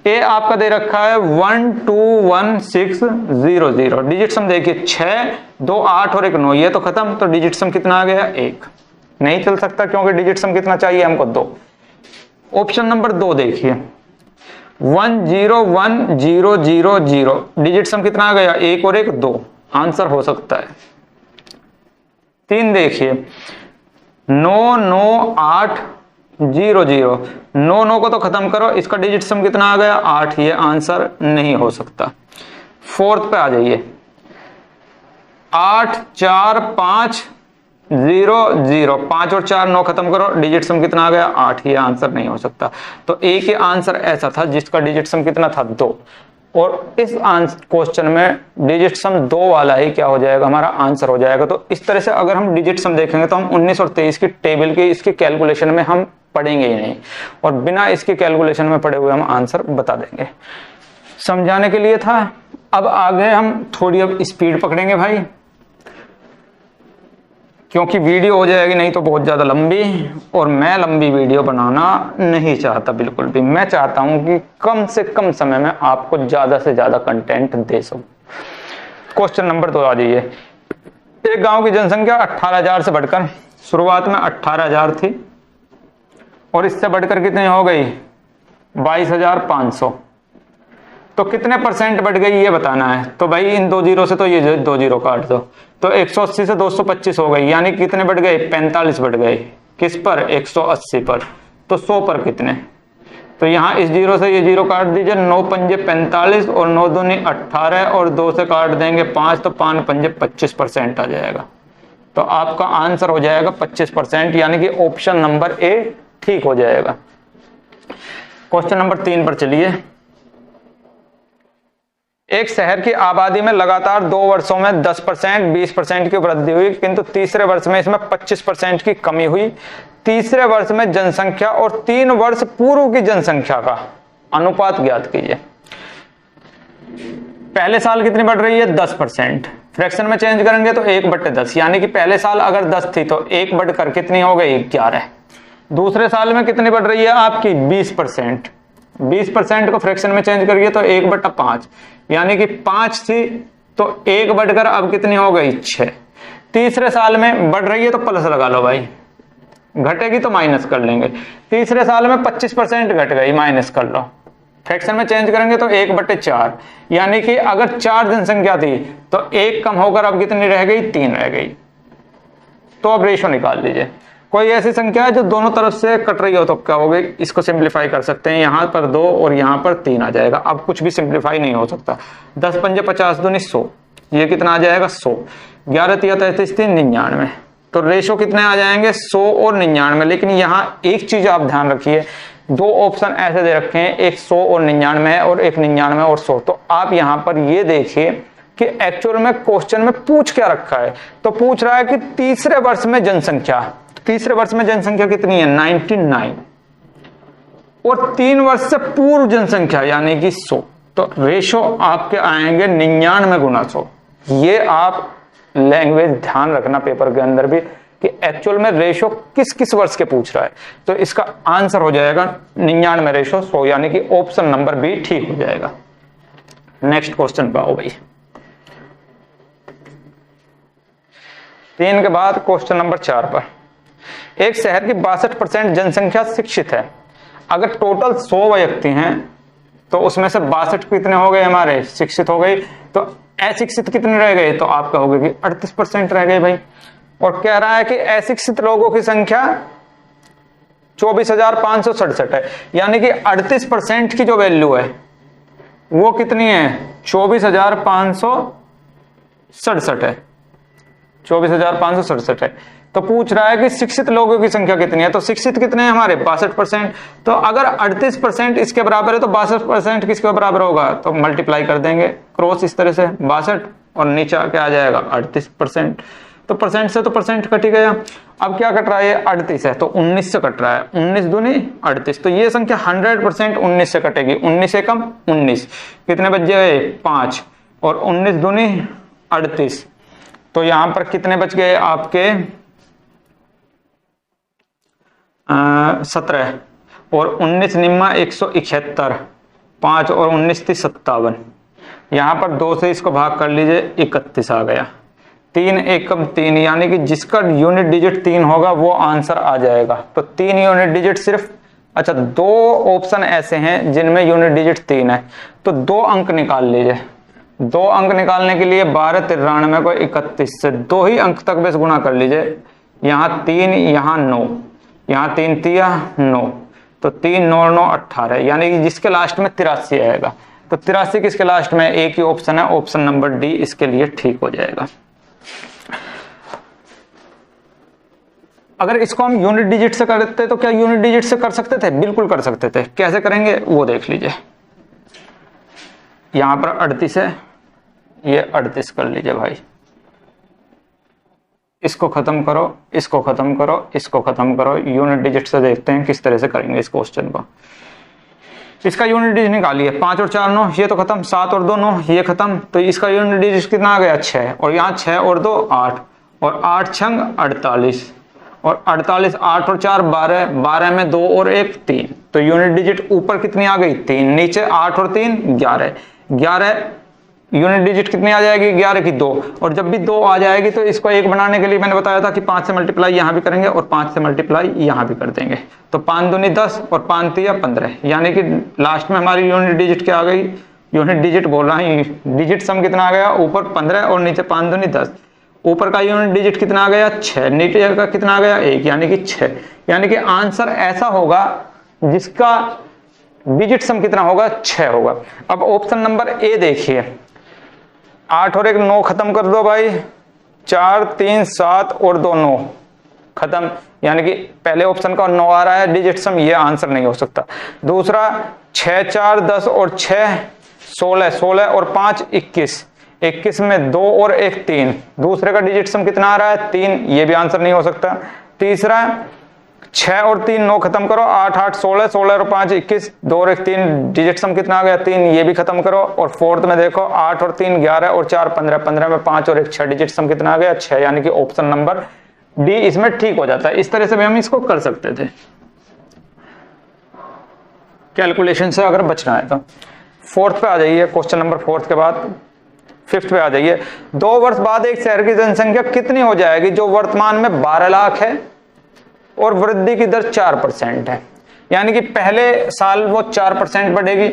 ए आपका दे रखा है 1 2 1 6 0 0, डिजिट सम देखिए 6 2 8 और 1 9, ये तो खत्म, तो डिजिट सम कितना आ गया 1, नहीं चल सकता क्योंकि डिजिट सम कितना चाहिए हमको 2। ऑप्शन नंबर 2 देखिए 1 0 1 0 0 0, डिजिट सम कितना आ गया 1 और 1 2, आंसर हो सकता है। 3 देखिए 9 9 8 0 0, 9 9 को तो खत्म करो, इसका डिजिट सम कितना आ गया 8, ये आंसर नहीं हो सकता। 4th पे आ जाइए 8 4 5 0 0, 5 और 4 9 खत्म करो, डिजिट सम कितना आ गया 8, ये आंसर नहीं हो सकता। तो ए के आंसर ऐसा था जिसका डिजिट सम कितना था 2, और इस क्वेश्चन में डिजिट सम 2 वाला ही क्या हो जाएगा, हमारा आंसर हो जाएगा। तो इस तरह से अगर हम डिजिट सम देखेंगे तो हम 19 और 23 की टेबल की इसकी कैलकुलेशन में हम पढ़ेंगे ही नहीं, और बिना इसकी कैलकुलेशन में पढ़े हुए हम आंसर बता देंगे। समझाने के लिए था। अब आगे हम थोड़ी अब स्पीड पकड़ेंगे भाई, क्योंकि वीडियो हो जाएगी नहीं तो बहुत ज़्यादा लंबी, और मैं लंबी वीडियो बनाना नहीं चाहता बिल्कुल भी। मैं चाहता हूं कि कम से कम समय में आपको ज़्यादा से ज़्यादा कंटेंट दे सकूं। क्वेश्चन नंबर 2 आ जाइए। एक गांव की जनसंख्या 18,000 से बढ़कर, शुरुआत में 18,000 थी और इससे बढ़कर कितनी हो गई 22,500, तो कितने परसेंट बढ़ गई ये बताना है। तो भाई इन 2 जीरो से तो ये 2 जीरो काट दो, तो 180 से 225 हो गई, यानी कितने बढ़ गए 45 बढ़ गए। किस पर 180 पर, तो 100 पर कितने, तो यहाँ इस जीरो से ये जीरो काट दीजिए, 9 पंजे 45 और 9 दूनी 18 और 2 से काट देंगे 5, तो 5 पंजे 25% आ जाएगा। तो आपका आंसर हो जाएगा 25%, यानी कि ऑप्शन नंबर ए ठीक हो जाएगा। क्वेश्चन नंबर 3 पर चलिए। एक शहर की आबादी में लगातार 2 वर्षों में 10%, 20% की वृद्धि हुई, किंतु तीसरे वर्ष में इसमें 25% की कमी हुई। तीसरे वर्ष में जनसंख्या और 3 वर्ष पूर्व की जनसंख्या का अनुपात ज्ञात कीजिए। पहले साल कितनी बढ़ रही है 10%, फ्रैक्शन में चेंज करेंगे तो 1/10, यानी कि पहले साल अगर 10 थी तो 1 बढ़कर कितनी हो गई 11। दूसरे साल में कितनी बढ़ रही है आपकी 20%, 20% को फ्रैक्शन में चेंज करिए तो 1/5, यानी कि 5 थी तो 1 बढ़कर अब कितनी हो गई 6। तीसरे साल में बढ़ रही है तो प्लस लगा लो भाई, घटेगी तो माइनस कर लेंगे। तीसरे साल में 25% घट गई, माइनस कर लो, फ्रैक्शन में चेंज करेंगे तो 1/4, यानी कि अगर 4 जनसंख्या थी तो 1 कम होकर अब कितनी रह गई 3 रह गई। तो अब रेशो निकाल लीजिए। कोई ऐसी संख्या है जो दोनों तरफ से कट रही हो तो क्या होगी, इसको सिंप्लीफाई कर सकते हैं, यहां पर 2 और यहां पर 3 आ जाएगा। अब कुछ भी सिंप्लीफाई नहीं हो सकता। 10 पंजे 50 दूनी 100, ये कितना आ जाएगा 100, 11 तिया 33 3 99, तो रेशो कितने आ जाएंगे 100 और 99। लेकिन यहाँ एक चीज आप ध्यान रखिए, 2 ऑप्शन ऐसे दे रखे हैं, एक 100 और 99 है और एक 99 और 100। तो आप यहाँ पर ये देखिए कि एक्चुअल में क्वेश्चन में पूछ क्या रखा है। तो पूछ रहा है कि तीसरे वर्ष में जनसंख्या, तीसरे वर्ष में जनसंख्या कितनी है 99, और 3 वर्ष से पूर्व जनसंख्या यानी कि 100, तो रेशो आपके आएंगे 99 गुना 100। ये आप लैंग्वेज ध्यान रखना पेपर के अंदर भी कि एक्चुअल में रेशो किस किस वर्ष के पूछ रहा है। तो इसका आंसर हो जाएगा 99 रेशो 100, यानी कि ऑप्शन नंबर बी ठीक हो जाएगा। नेक्स्ट क्वेश्चन पे आओ भाई। 3 के बाद क्वेश्चन नंबर 4 पर। एक शहर की 62% जनसंख्या शिक्षित है। अगर टोटल 100 व्यक्ति हैं तो उसमें से 62 कितने हो गए हमारे शिक्षित हो गए, तो अशिक्षित कितने रह गए, तो आप कहोगे कि 38% रह गए भाई। और कह रहा है कि अशिक्षित लोगों की संख्या 24,567 है, यानी कि 38% की जो वैल्यू है वो कितनी है 24,567 है, 24,567 है। तो पूछ रहा है कि शिक्षित लोगों की संख्या कितनी है, तो शिक्षित कितने हैं हमारे 62%। तो अगर 38% इसके बराबर है तो 62% किसके बराबर होगा, तो मल्टीप्लाई कर देंगे क्रॉस इस तरह से 62 और नीचे क्या आ जाएगा 38%। तो परसेंट से तो परसेंट कट ही गया। अब क्या कट रहा है 38 है तो 19 से कट रहा है, 19 दूनी 38, तो ये संख्या 100% 19 से कटेगी। 19 से कम 19, कितने बच गए 5 और 19 दूनी 38, तो यहां पर कितने बच गए आपके 17 और 19 निम्मा 171, 5 और 19 थी 57, यहां पर 2 से इसको भाग कर लीजिए 31 आ गया। 3 एकम 3, यानी कि जिसका यूनिट डिजिट 3 होगा वो आंसर आ जाएगा। तो 3 यूनिट डिजिट सिर्फ, अच्छा 2 ऑप्शन ऐसे हैं जिनमें यूनिट डिजिट 3 है, तो 2 अंक निकाल लीजिए। 2 अंक निकालने के लिए 12 93 को 31 से 2 ही अंक तक बस गुणा कर लीजिए। यहाँ 3 यहाँ 9, यहाँ 3 तिया 9, तो 3 9 9 18, यानी कि जिसके लास्ट में 83 आएगा। तो 83 किसके लास्ट में, एक ही ऑप्शन है, ऑप्शन नंबर डी इसके लिए ठीक हो जाएगा। अगर इसको हम यूनिट डिजिट से करते तो क्या यूनिट डिजिट से कर सकते थे, बिल्कुल कर सकते थे। कैसे करेंगे वो देख लीजिए। यहाँ पर 38 है, ये 38 कर लीजिए भाई। इसको खत्म करो, इसको खत्म करो, इसको खत्म करो। यूनिट डिजिट से देखते हैं किस तरह से करेंगे इस क्वेश्चन को। इसका यूनिट डिजिट निकालिए, 5 और 4 9, ये तो खत्म। 7 और 2 9, ये खत्म। तो इसका यूनिट डिजिट कितना आ गया? 6। और यहाँ 6 और 2 8, और 8 छंग 48, और 48 8 और 4 12, 12 में 2 और 1 3। तो यूनिट डिजिट ऊपर कितनी आ गई? 3, नीचे 8 और 3 11, 11 यूनिट डिजिट कितनी आ जाएगी? 11 की 2। और जब भी 2 आ जाएगी तो इसको 1 बनाने के लिए मैंने बताया था कि 5 से मल्टीप्लाई यहाँ भी करेंगे और 5 से मल्टीप्लाई यहाँ भी कर देंगे। तो 5 दूनी 10 और 5 तिया 15, यानी कि लास्ट में हमारी यूनिट डिजिट क्या आ गई? यूनिट डिजिट बोल रहा है, डिजिट सम कितना आ गया? ऊपर 15 और नीचे 5 दूनी 10। ऊपर का यूनिट डिजिट कितना आ गया? 6। नीचे का कितना आ गया? 1, यानी कि 6। यानी कि आंसर ऐसा होगा जिसका डिजिट सम कितना होगा? 6 होगा। अब ऑप्शन नंबर ए देखिए, 8 और 1 9, खत्म कर दो भाई। 4 3 7 और 2 9, खत्म। यानी कि पहले ऑप्शन का 9 आ रहा है डिजिट सम, ये आंसर नहीं हो सकता। दूसरा 6 4 10 और 6 16, 16 और 5 21, 21 में 2 और 1 3, दूसरे का डिजिट सम कितना आ रहा है? 3, ये भी आंसर नहीं हो सकता। तीसरा 6 और 3 9, खत्म करो। 8 8 16, 16 और 5 21, 2 और 1 3, डिजिट सम कितना आ गया? 3, ये भी खत्म करो। और फोर्थ में देखो 8 और 3 11 और 4 15, 15 में 5 और 1 6, डिजिट सम कितना आ गया? 6, यानी कि ऑप्शन नंबर डी इसमें ठीक हो जाता है। इस तरह से भी हम इसको कर सकते थे कैलकुलेशन से, अगर बचना है तो। फोर्थ पे आ जाइए, क्वेश्चन नंबर 4 के बाद 5th पे आ जाइए। 2 वर्ष बाद एक शहर की जनसंख्या कितनी हो जाएगी जो वर्तमान में 12 लाख है और वृद्धि की दर 4% है? यानी कि पहले साल वो 4% बढ़ेगी,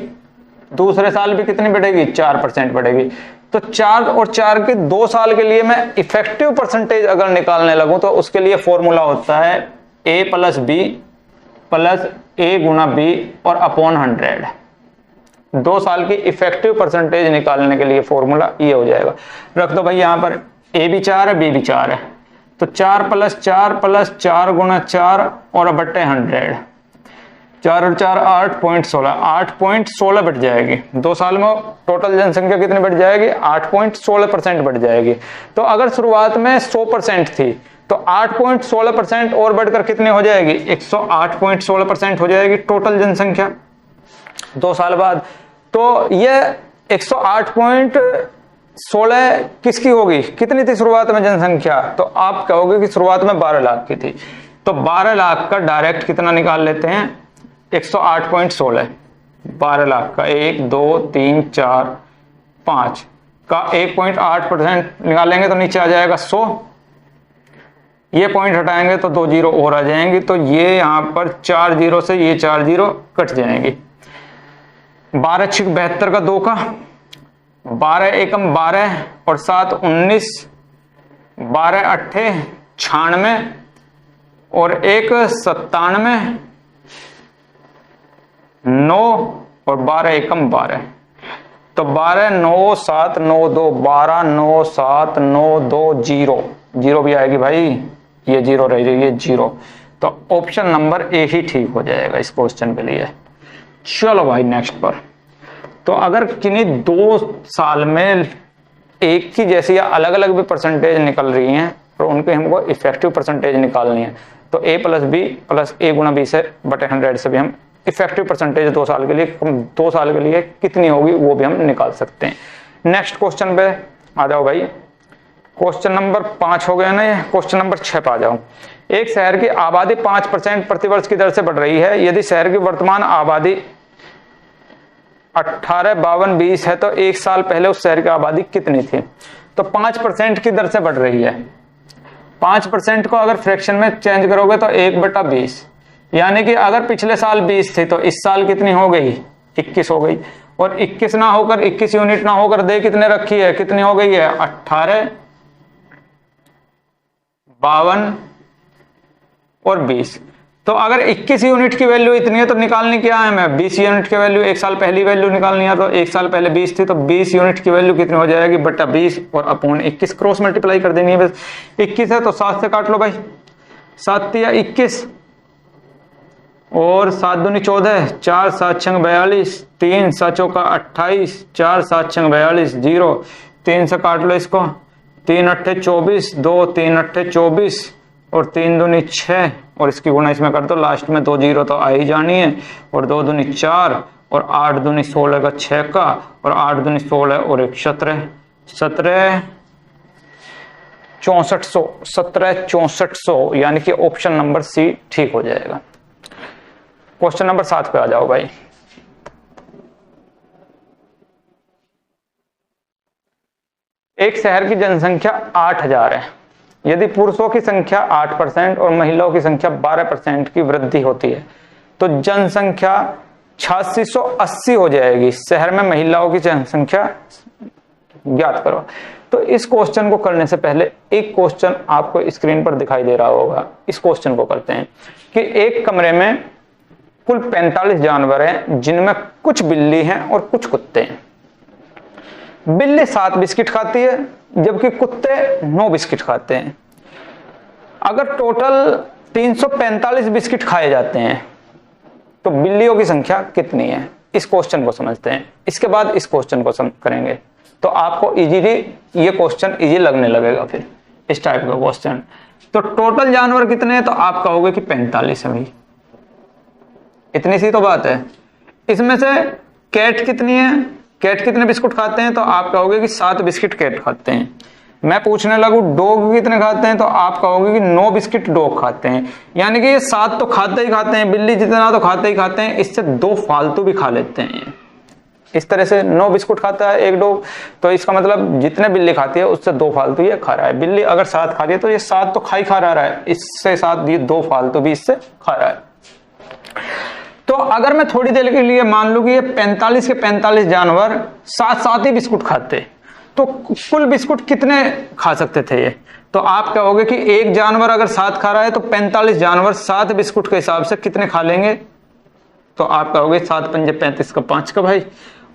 दूसरे साल भी कितनी बढ़ेगी? 4% बढ़ेगी। तो 4 और 4 के 2 साल के लिए मैं इफेक्टिव परसेंटेज अगर निकालने लगूं तो उसके लिए फॉर्मूला होता है a plus B plus a गुना बी और अपॉन 100। 2 साल की इफेक्टिव परसेंटेज निकालने के लिए फॉर्मूला ये हो जाएगा। रख दो भाई, यहां पर a भी 4 है, b भी 4 है, तो 4 प्लस 4 गुना 4 और बट्टे 100, 4 और 4 8.16, 8.16 बढ़ जाएगी। 2 साल में टोटल जनसंख्या कितनी बढ़ जाएगी? 8.16% बढ़ जाएगी। तो अगर शुरुआत में 100% थी तो 8.16% और बढ़कर कितनी हो जाएगी? 108.16% हो जाएगी टोटल जनसंख्या 2 साल बाद। तो ये 108.16 किसकी होगी? कितनी थी शुरुआत में जनसंख्या? तो आप कहोगे कि शुरुआत में 12 लाख की थी, तो 12 लाख का डायरेक्ट कितना निकाल लेते हैं? 108.16, 12 लाख का 1 2 3 4 5 का 1.8% निकालेंगे तो नीचे आ जाएगा 100। ये पॉइंट हटाएंगे तो 2 जीरो और आ जाएंगे, तो ये यहां पर 4 जीरो से ये 4 जीरो कट जाएंगे। 12 6 72 का 2 का, 12 एकम 12 और 7 19, 12 अट्ठे 96 और 1 97, 9 और 12 एकम 12, तो 12 9 7 9 2, 12 9 7 9 2 जीरो, जीरो भी आएगी भाई, ये जीरो रह जाएगी, ये जीरो। तो ऑप्शन नंबर ए ही ठीक हो जाएगा इस क्वेश्चन के लिए। चलो भाई नेक्स्ट पर। तो अगर किन्हीं 2 साल में एक ही जैसी या अलग अलग भी परसेंटेज निकल रही हैं तो उनके हमको इफेक्टिव परसेंटेज निकालनी है, तो a plus B plus a गुना बी से बटे 100 से भी हम इफेक्टिव परसेंटेज 2 साल के लिए 2 साल के लिए कितनी होगी वो भी हम निकाल सकते हैं। नेक्स्ट क्वेश्चन पे आ जाओ भाई। क्वेश्चन नंबर 5 हो गया ना ये। क्वेश्चन नंबर 6 पे आ जाओ। एक शहर की आबादी 5% प्रतिवर्ष की दर से बढ़ रही है। यदि शहर की वर्तमान आबादी 18 52 20 है तो 1 साल पहले उस शहर की आबादी कितनी थी? तो 5% की दर से बढ़ रही है। 5% को अगर फ्रैक्शन में चेंज करोगे तो 1/20, यानी कि अगर पिछले साल 20 थी तो इस साल कितनी हो गई? 21 हो गई। और 21 ना होकर 21 यूनिट ना होकर दे कितने रखी है? कितनी हो गई है? 18 52 और 20। तो अगर 21 यूनिट की वैल्यू इतनी है तो निकालनी क्या है हमें? 20 यूनिट की वैल्यू, 1 साल पहली वैल्यू निकालनी है। तो 1 साल पहले 20 थी तो 20 यूनिट की वैल्यू कितनी हो जाएगी? बटा 20 और अपॉन 21, क्रॉस मल्टीप्लाई कर देनी है बस। 21 है तो 7 से काट लो भाई, 7 या 21 और 7 दूनी 14, 4 7 6 42, 3 7 चौका 28, 4 7 6 42, 0, 3 से काट लो इसको, 3 8 24, 2 3 8 24 और 3 दूनी 6 और इसकी गुणा इसमें कर दो, लास्ट में 2 0 तो आ ही जानी है और 2 दूनी 4 और 8 दूनी 16 का 6 का और 8 दूनी 16 और 1 17, 17 6400, 17 6400 यानी कि ऑप्शन नंबर सी ठीक हो जाएगा। क्वेश्चन नंबर 7 पे आ जाओ भाई। एक शहर की जनसंख्या 8000 है। यदि पुरुषों की संख्या 8% और महिलाओं की संख्या 12% की वृद्धि होती है तो जनसंख्या 8680 हो जाएगी। शहर में महिलाओं की जनसंख्या ज्ञात करो। तो इस क्वेश्चन को करने से पहले एक क्वेश्चन आपको स्क्रीन पर दिखाई दे रहा होगा। इस क्वेश्चन को करते हैं कि एक कमरे में कुल 45 जानवर हैं जिनमें कुछ बिल्ली हैं और कुछ कुत्ते हैं। बिल्ली 7 बिस्किट खाती है जबकि कुत्ते 9 बिस्किट खाते हैं। अगर टोटल 345 बिस्किट खाए जाते हैं तो बिल्लियों की संख्या कितनी है? इस क्वेश्चन को समझते हैं, इसके बाद इस क्वेश्चन को करेंगे तो आपको इजीली ये क्वेश्चन इजी लगने लगेगा। फिर इस टाइप का क्वेश्चन, तो टोटल जानवर कितने हैं तो आप कहोगे कि 45 है भाई, इतनी सी तो बात है। इसमें से कैट कितनी है, कैट कितने बिस्कुट खाते हैं तो आप कहोगे कि 7 बिस्किट कैट खाते हैं। मैं पूछने लगूं डॉग कितने खाते हैं तो आप कहोगे कि 9 बिस्किट डॉग खाते हैं। यानी कि ये 7 तो खाते ही खाते हैं, बिल्ली जितना तो खाते ही खाते हैं, इससे 2 फालतू भी खा लेते हैं। इस तरह से 9 बिस्कुट खाता है एक डॉग, तो इसका मतलब जितने बिल्ली खाती है उससे 2 फालतू ये खा रहा है। बिल्ली अगर 7 खा रही है तो ये 7 तो खा रहा है, इससे 7 ये 2 फालतू भी इससे खा रहा है। तो अगर मैं थोड़ी देर के लिए मान लूं कि ये 45 के 45 जानवर साथ ही बिस्कुट खाते तो कुल बिस्कुट कितने खा सकते थे ये? तो आप कहोगे कि एक जानवर अगर 7 खा रहा है तो 45 जानवर 7 बिस्कुट के हिसाब से कितने खा लेंगे? तो आप कहोगे 7 पंजे 35 का 5 का भाई,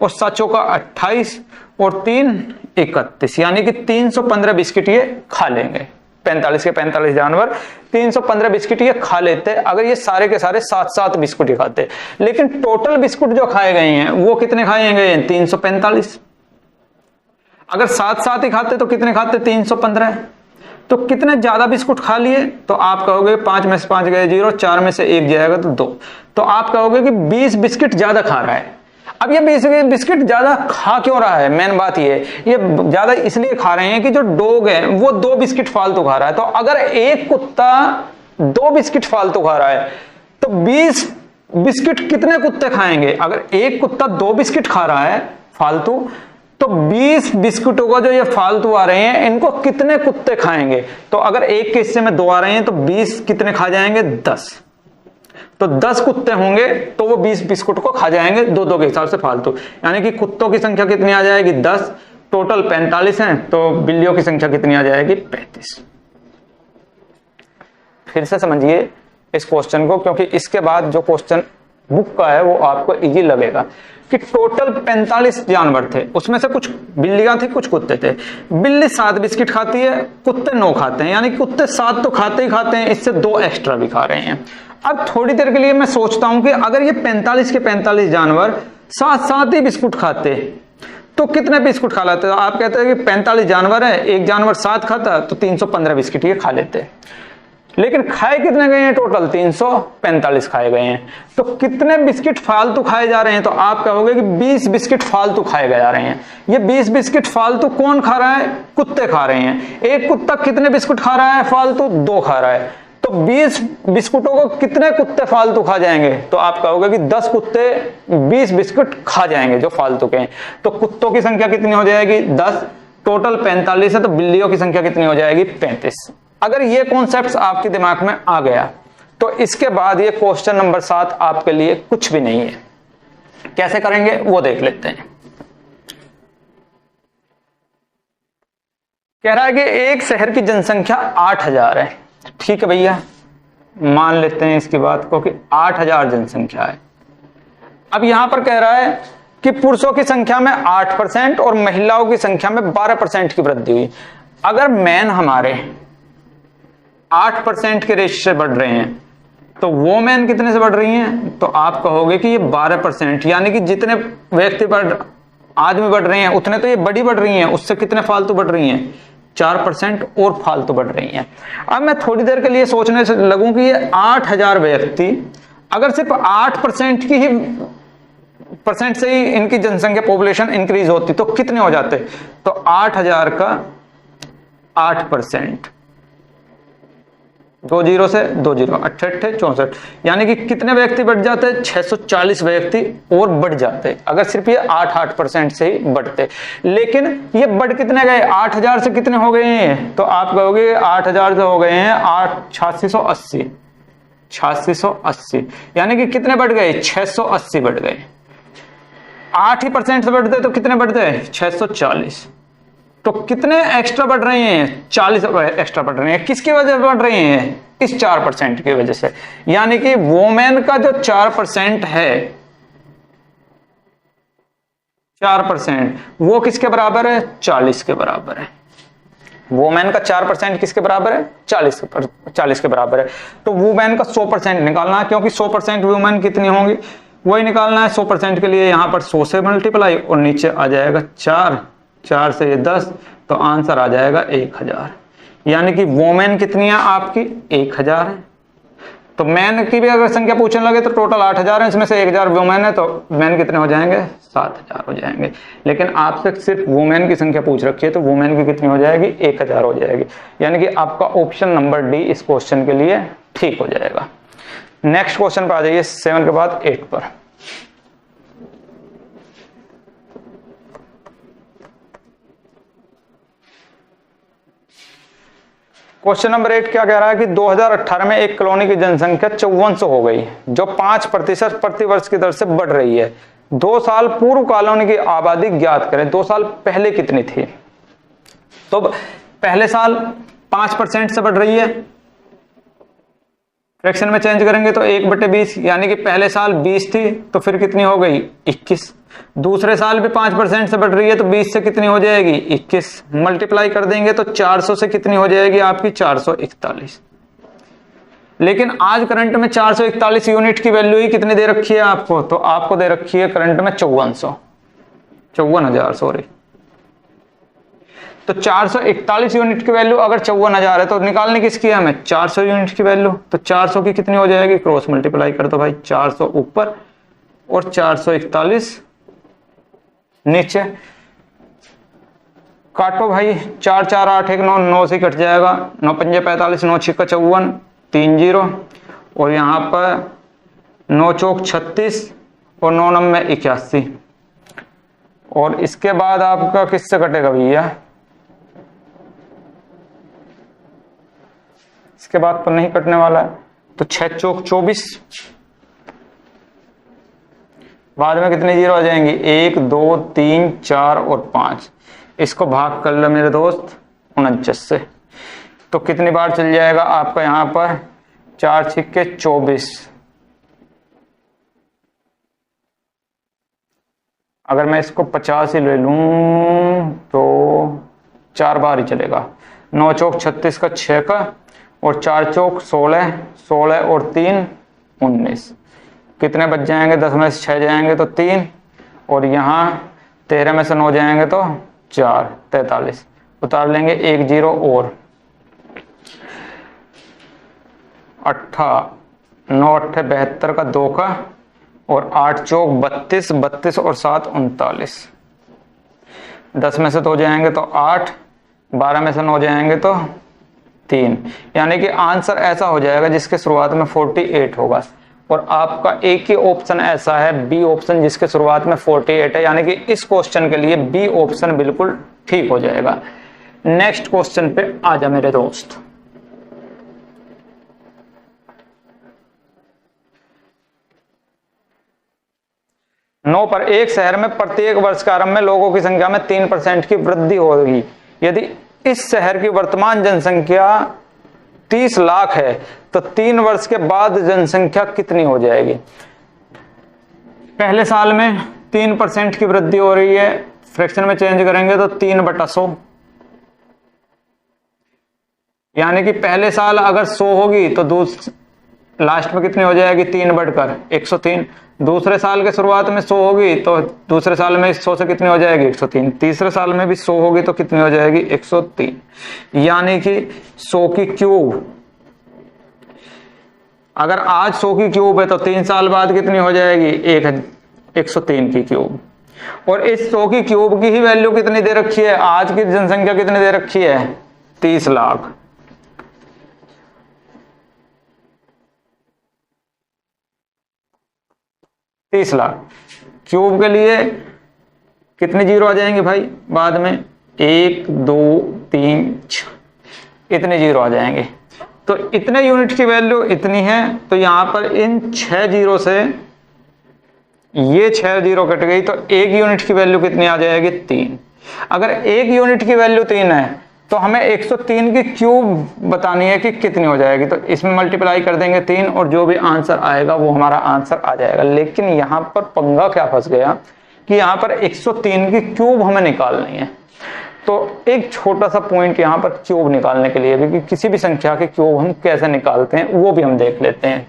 और 7 चौका 28 और 3 31, यानी कि 315 बिस्किट ये खा लेंगे। 45 के 45 जानवर 315 बिस्किट ये खा लेते अगर ये सारे के सारे 7 बिस्कुट ही खाते। लेकिन टोटल बिस्कुट जो खाए गए हैं वो कितने खाए गए हैं? 345। अगर 7 ही खाते तो कितने खाते? 315। तो कितने ज्यादा बिस्कुट खा लिए? तो आप कहोगे 5 में से 5 गए 0, 4 में से 1 जाएगा तो 2। तो आप कहोगे कि 20 बिस्किट ज्यादा खा रहा है। अब ये 20 बिस्किट ज्यादा खा क्यों रहा है? मेन बात ये ज्यादा इसलिए खा रहे हैं कि जो डॉग है वो 2 बिस्किट फालतू खा रहा है। तो अगर एक कुत्ता 2 बिस्किट फालतू खा रहा है तो 20 बिस्किट कितने कुत्ते खाएंगे? अगर एक कुत्ता 2 बिस्किट खा रहा है फालतू तो 20 बिस्कुटों का जो ये फालतू आ रहे हैं इनको कितने कुत्ते खाएंगे? तो अगर एक के हिस्से में 2 आ रहे हैं तो 20 कितने खा जाएंगे? 10। तो 10 कुत्ते होंगे तो वो 20 बिस्कुट को खा जाएंगे 2-2 के हिसाब से फालतू। यानी कि कुत्तों की संख्या कितनी आ जाएगी? 10। टोटल 45 हैं तो बिल्लियों की संख्या कितनी आ जाएगी? 35। फिर से समझिए इस क्वेश्चन को, क्योंकि इसके बाद जो क्वेश्चन बुक का है वो आपको इजी लगेगा। कि टोटल 45 जानवर थे, उसमें से कुछ बिल्लियां थी कुछ कुत्ते थे। बिल्ली 7 बिस्किट खाती है, कुत्ते 9 खाते हैं, यानी कुत्ते 7 तो खाते ही खाते हैं, इससे 2 एक्स्ट्रा भी खा रहे हैं। अब थोड़ी देर के लिए मैं सोचता हूं कि अगर ये 45 के 45 जानवर 7 ही बिस्कुट खाते तो कितने बिस्कुट खा लेते? आप कहते हैं कि 45 जानवर है, एक जानवर 7 खाता तो 315 बिस्किट ये खा लेते। लेकिन खाए कितने गए हैं? टोटल 345 खाए गए हैं। तो कितने बिस्किट फालतू खाए जा रहे हैं? तो आप कहोगे कि 20 बिस्किट फालतू खाए जा रहे हैं। ये 20 बिस्किट फालतू कौन खा रहा है? कुत्ते खा रहे हैं। एक कुत्ता कितने बिस्कुट खा रहा है फालतू? 2 खा रहा है। तो 20 बिस्कुटों को कितने कुत्ते फालतू खा जाएंगे? तो आप कहोगे कि 10 कुत्ते 20 बिस्कुट खा जाएंगे जो फालतू के हैं। तो कुत्तों की संख्या कितनी हो जाएगी? 10। टोटल 45 है तो बिल्लियों की संख्या कितनी हो जाएगी? 35। अगर ये कॉन्सेप्ट्स आपके दिमाग में आ गया तो इसके बाद ये क्वेश्चन नंबर 7 आपके लिए कुछ भी नहीं है। कैसे करेंगे वो देख लेते हैं। कह रहा है कि एक शहर की जनसंख्या 8000 है। ठीक है भैया, मान लेते हैं इसकी बात को कि 8000 जनसंख्या है। अब यहां पर कह रहा है कि पुरुषों की संख्या में 8% और महिलाओं की संख्या में 12% की वृद्धि हुई। अगर मैन हमारे 8% के रेट से बढ़ रहे हैं, तो वोमेन कितने से बढ़ रही हैं, तो आप कहोगे कि ये 12%, यानी कि जितने व्यक्ति आदमी बढ़ रहे हैं उतने तो ये बड़ी बढ़ रही हैं, उससे कितने फालतू बढ़ रही हैं, 4% और फालतू बढ़ रही हैं। अब मैं थोड़ी देर के लिए सोचने से लगूं कि ये 8000 व्यक्ति अगर सिर्फ 8% की ही परसेंट से ही इनकी जनसंख्या पॉपुलेशन इंक्रीज होती तो कितने हो जाते, तो 8000 का 8%, 2 जीरो से 2 जीरो, 8 64, यानी कि कितने व्यक्ति बढ़ जाते, 640 व्यक्ति और बढ़ जाते अगर सिर्फ ये 8% से ही बढ़ते। लेकिन ये बढ़ कितने गए, 8000 से कितने हो गए हैं, तो आप कहोगे 8000 से हो गए हैं 8680, यानी कि कितने बढ़ गए, 680 बढ़ गए। 8% से बढ़ते तो कितने बढ़ते, 640। तो कितने एक्स्ट्रा बढ़ रहे हैं, 40 एक्स्ट्रा बढ़ रहे हैं। किसकी वजह से बढ़ रहे हैं, इस 4% की वजह से। यानी कि वोमेन का जो 4% है, 4% वो किसके बराबर है, 40 के बराबर है। वोमेन का 4% किसके बराबर है, 40 के बराबर है। तो वुमेन का 100% निकालना है, क्योंकि 100% वुमेन कितनी होंगी वही निकालना है। 100% के लिए यहां पर 100 से मल्टीप्लाई और नीचे आ जाएगा 4 से 10, तो आंसर आ जाएगा 1000। यानी कि वोमेन कितनी है आपकी, 1000 है। तो मैन की भी अगर संख्या पूछने लगे तो टोटल 8000 है, इसमें से 1000 वुमेन है, तो मैन कितने हो जाएंगे, 7000 हो जाएंगे। लेकिन आपसे सिर्फ वुमेन की संख्या पूछ रखी है, तो वुमेन की कितनी हो जाएगी, 1000 हो जाएगी। यानी कि आपका ऑप्शन नंबर डी इस क्वेश्चन के लिए ठीक हो जाएगा। नेक्स्ट क्वेश्चन पर आ जाइए, 7 के बाद 8 पर। क्वेश्चन नंबर 8 क्या कह रहा है कि 2018 में एक कॉलोनी की जनसंख्या 5400 हो गई, जो 5% प्रति वर्ष की दर से बढ़ रही है। 2 साल पूर्व कॉलोनी की आबादी ज्ञात करें। 2 साल पहले कितनी थी, तो पहले साल 5% से बढ़ रही है, फ्रैक्शन में चेंज करेंगे तो 1/20, यानी कि पहले साल 20 थी तो फिर कितनी हो गई, 21। दूसरे साल भी 5% से बढ़ रही है, तो 20 से कितनी हो जाएगी, 21। मल्टीप्लाई कर देंगे तो 400 से कितनी हो जाएगी आपकी, 441। लेकिन आज करंट में 441 यूनिट की वैल्यू ही कितनी दे रखी है आपको, तो आपको दे रखी है करंट में 5400 सॉरी। तो 441 यूनिट की वैल्यू अगर 54,000 है, तो निकालने किसकी है हमें, 400 यूनिट की वैल्यू। तो 400 की कितनी हो जाएगी, क्रॉस मल्टीप्लाई कर दो भाई, 400 ऊपर और 441 नीचे। काटो भाई, 4 4 8 1 9 9 से कट जाएगा, 9 5 45 9 6 54 3 0, और यहाँ पर 9 चौक 36 और 9 9 81। और इसके बाद आपका किससे कटेगा भैया, इसके बाद तो नहीं कटने वाला है, तो 6 चौक 24, बाद में कितने जीरो आ जाएंगी, 1 2 3 4 और 5। इसको भाग कर लो मेरे दोस्त 49 से, तो कितनी बार चल जाएगा आपका यहां पर, 4 छिक्के 24। अगर मैं इसको 50 ही ले लूं तो 4 बार ही चलेगा। 9 चौक 36 का 6 का, और 4 चौक 16 16 और 3 19। कितने बच जाएंगे, 10 में से 6 जाएंगे तो 3, और यहाँ 13 में से 9 जाएंगे तो 4, 43। उतार लेंगे 1 0 और 9 8 72 का 2 का, और 8 चौक 32 32 और 7 39। 10 में से 2 जाएंगे तो 8, 12 में से 9 जाएंगे तो 3। यानी कि आंसर ऐसा हो जाएगा जिसके शुरुआत में 48 होगा। और आपका एक ही ऑप्शन ऐसा है, बी ऑप्शन, जिसके शुरुआत में 48 है। यानी कि इस क्वेश्चन के लिए बी ऑप्शन बिल्कुल ठीक हो जाएगा। नेक्स्ट क्वेश्चन पे आ जा मेरे दोस्त। नौ पर एक शहर में प्रत्येक वर्ष के आरंभ में लोगों की संख्या में 3% की वृद्धि होगी। यदि इस शहर की वर्तमान जनसंख्या 30 लाख है, तो 3 वर्ष के बाद जनसंख्या कितनी हो जाएगी। पहले साल में 3% की वृद्धि हो रही है, फ्रैक्शन में चेंज करेंगे तो 3/100, यानी कि पहले साल अगर 100 होगी तो लास्ट में कितनी हो जाएगी 3 बढ़कर 103। दूसरे साल के शुरुआत में 100 होगी तो दूसरे साल में 100 से कितनी हो जाएगी 103। तीसरे साल में भी 100 होगी तो कितनी हो जाएगी 103। यानी कि 100 की क्यूब, अगर आज 100 की क्यूब है तो 3 साल बाद कितनी हो जाएगी 103 की क्यूब। और इस 100 की क्यूब की ही वैल्यू कितनी दे रखी है, आज की जनसंख्या कितनी दे रखी है 30 लाख। क्यूब के लिए कितने जीरो आ जाएंगे भाई बाद में, 1 2 3 6 इतने जीरो आ जाएंगे। तो इतने यूनिट की वैल्यू इतनी है, तो यहां पर इन 6 जीरो से ये 6 जीरो कट गई तो 1 यूनिट की वैल्यू कितनी आ जाएगी 3। अगर 1 यूनिट की वैल्यू 3 है तो हमें 103 की क्यूब बतानी है कि कितनी हो जाएगी। तो इसमें मल्टीप्लाई कर देंगे 3 और जो भी आंसर आएगा वो हमारा आंसर आ जाएगा। लेकिन यहां पर पंगा क्या फंस गया कि यहां पर 103 की क्यूब हमें निकालनी है। तो एक छोटा सा पॉइंट यहां पर क्यूब निकालने के लिए भी कि किसी भी संख्या के क्यूब हम कैसे निकालते हैं वो भी हम देख लेते हैं।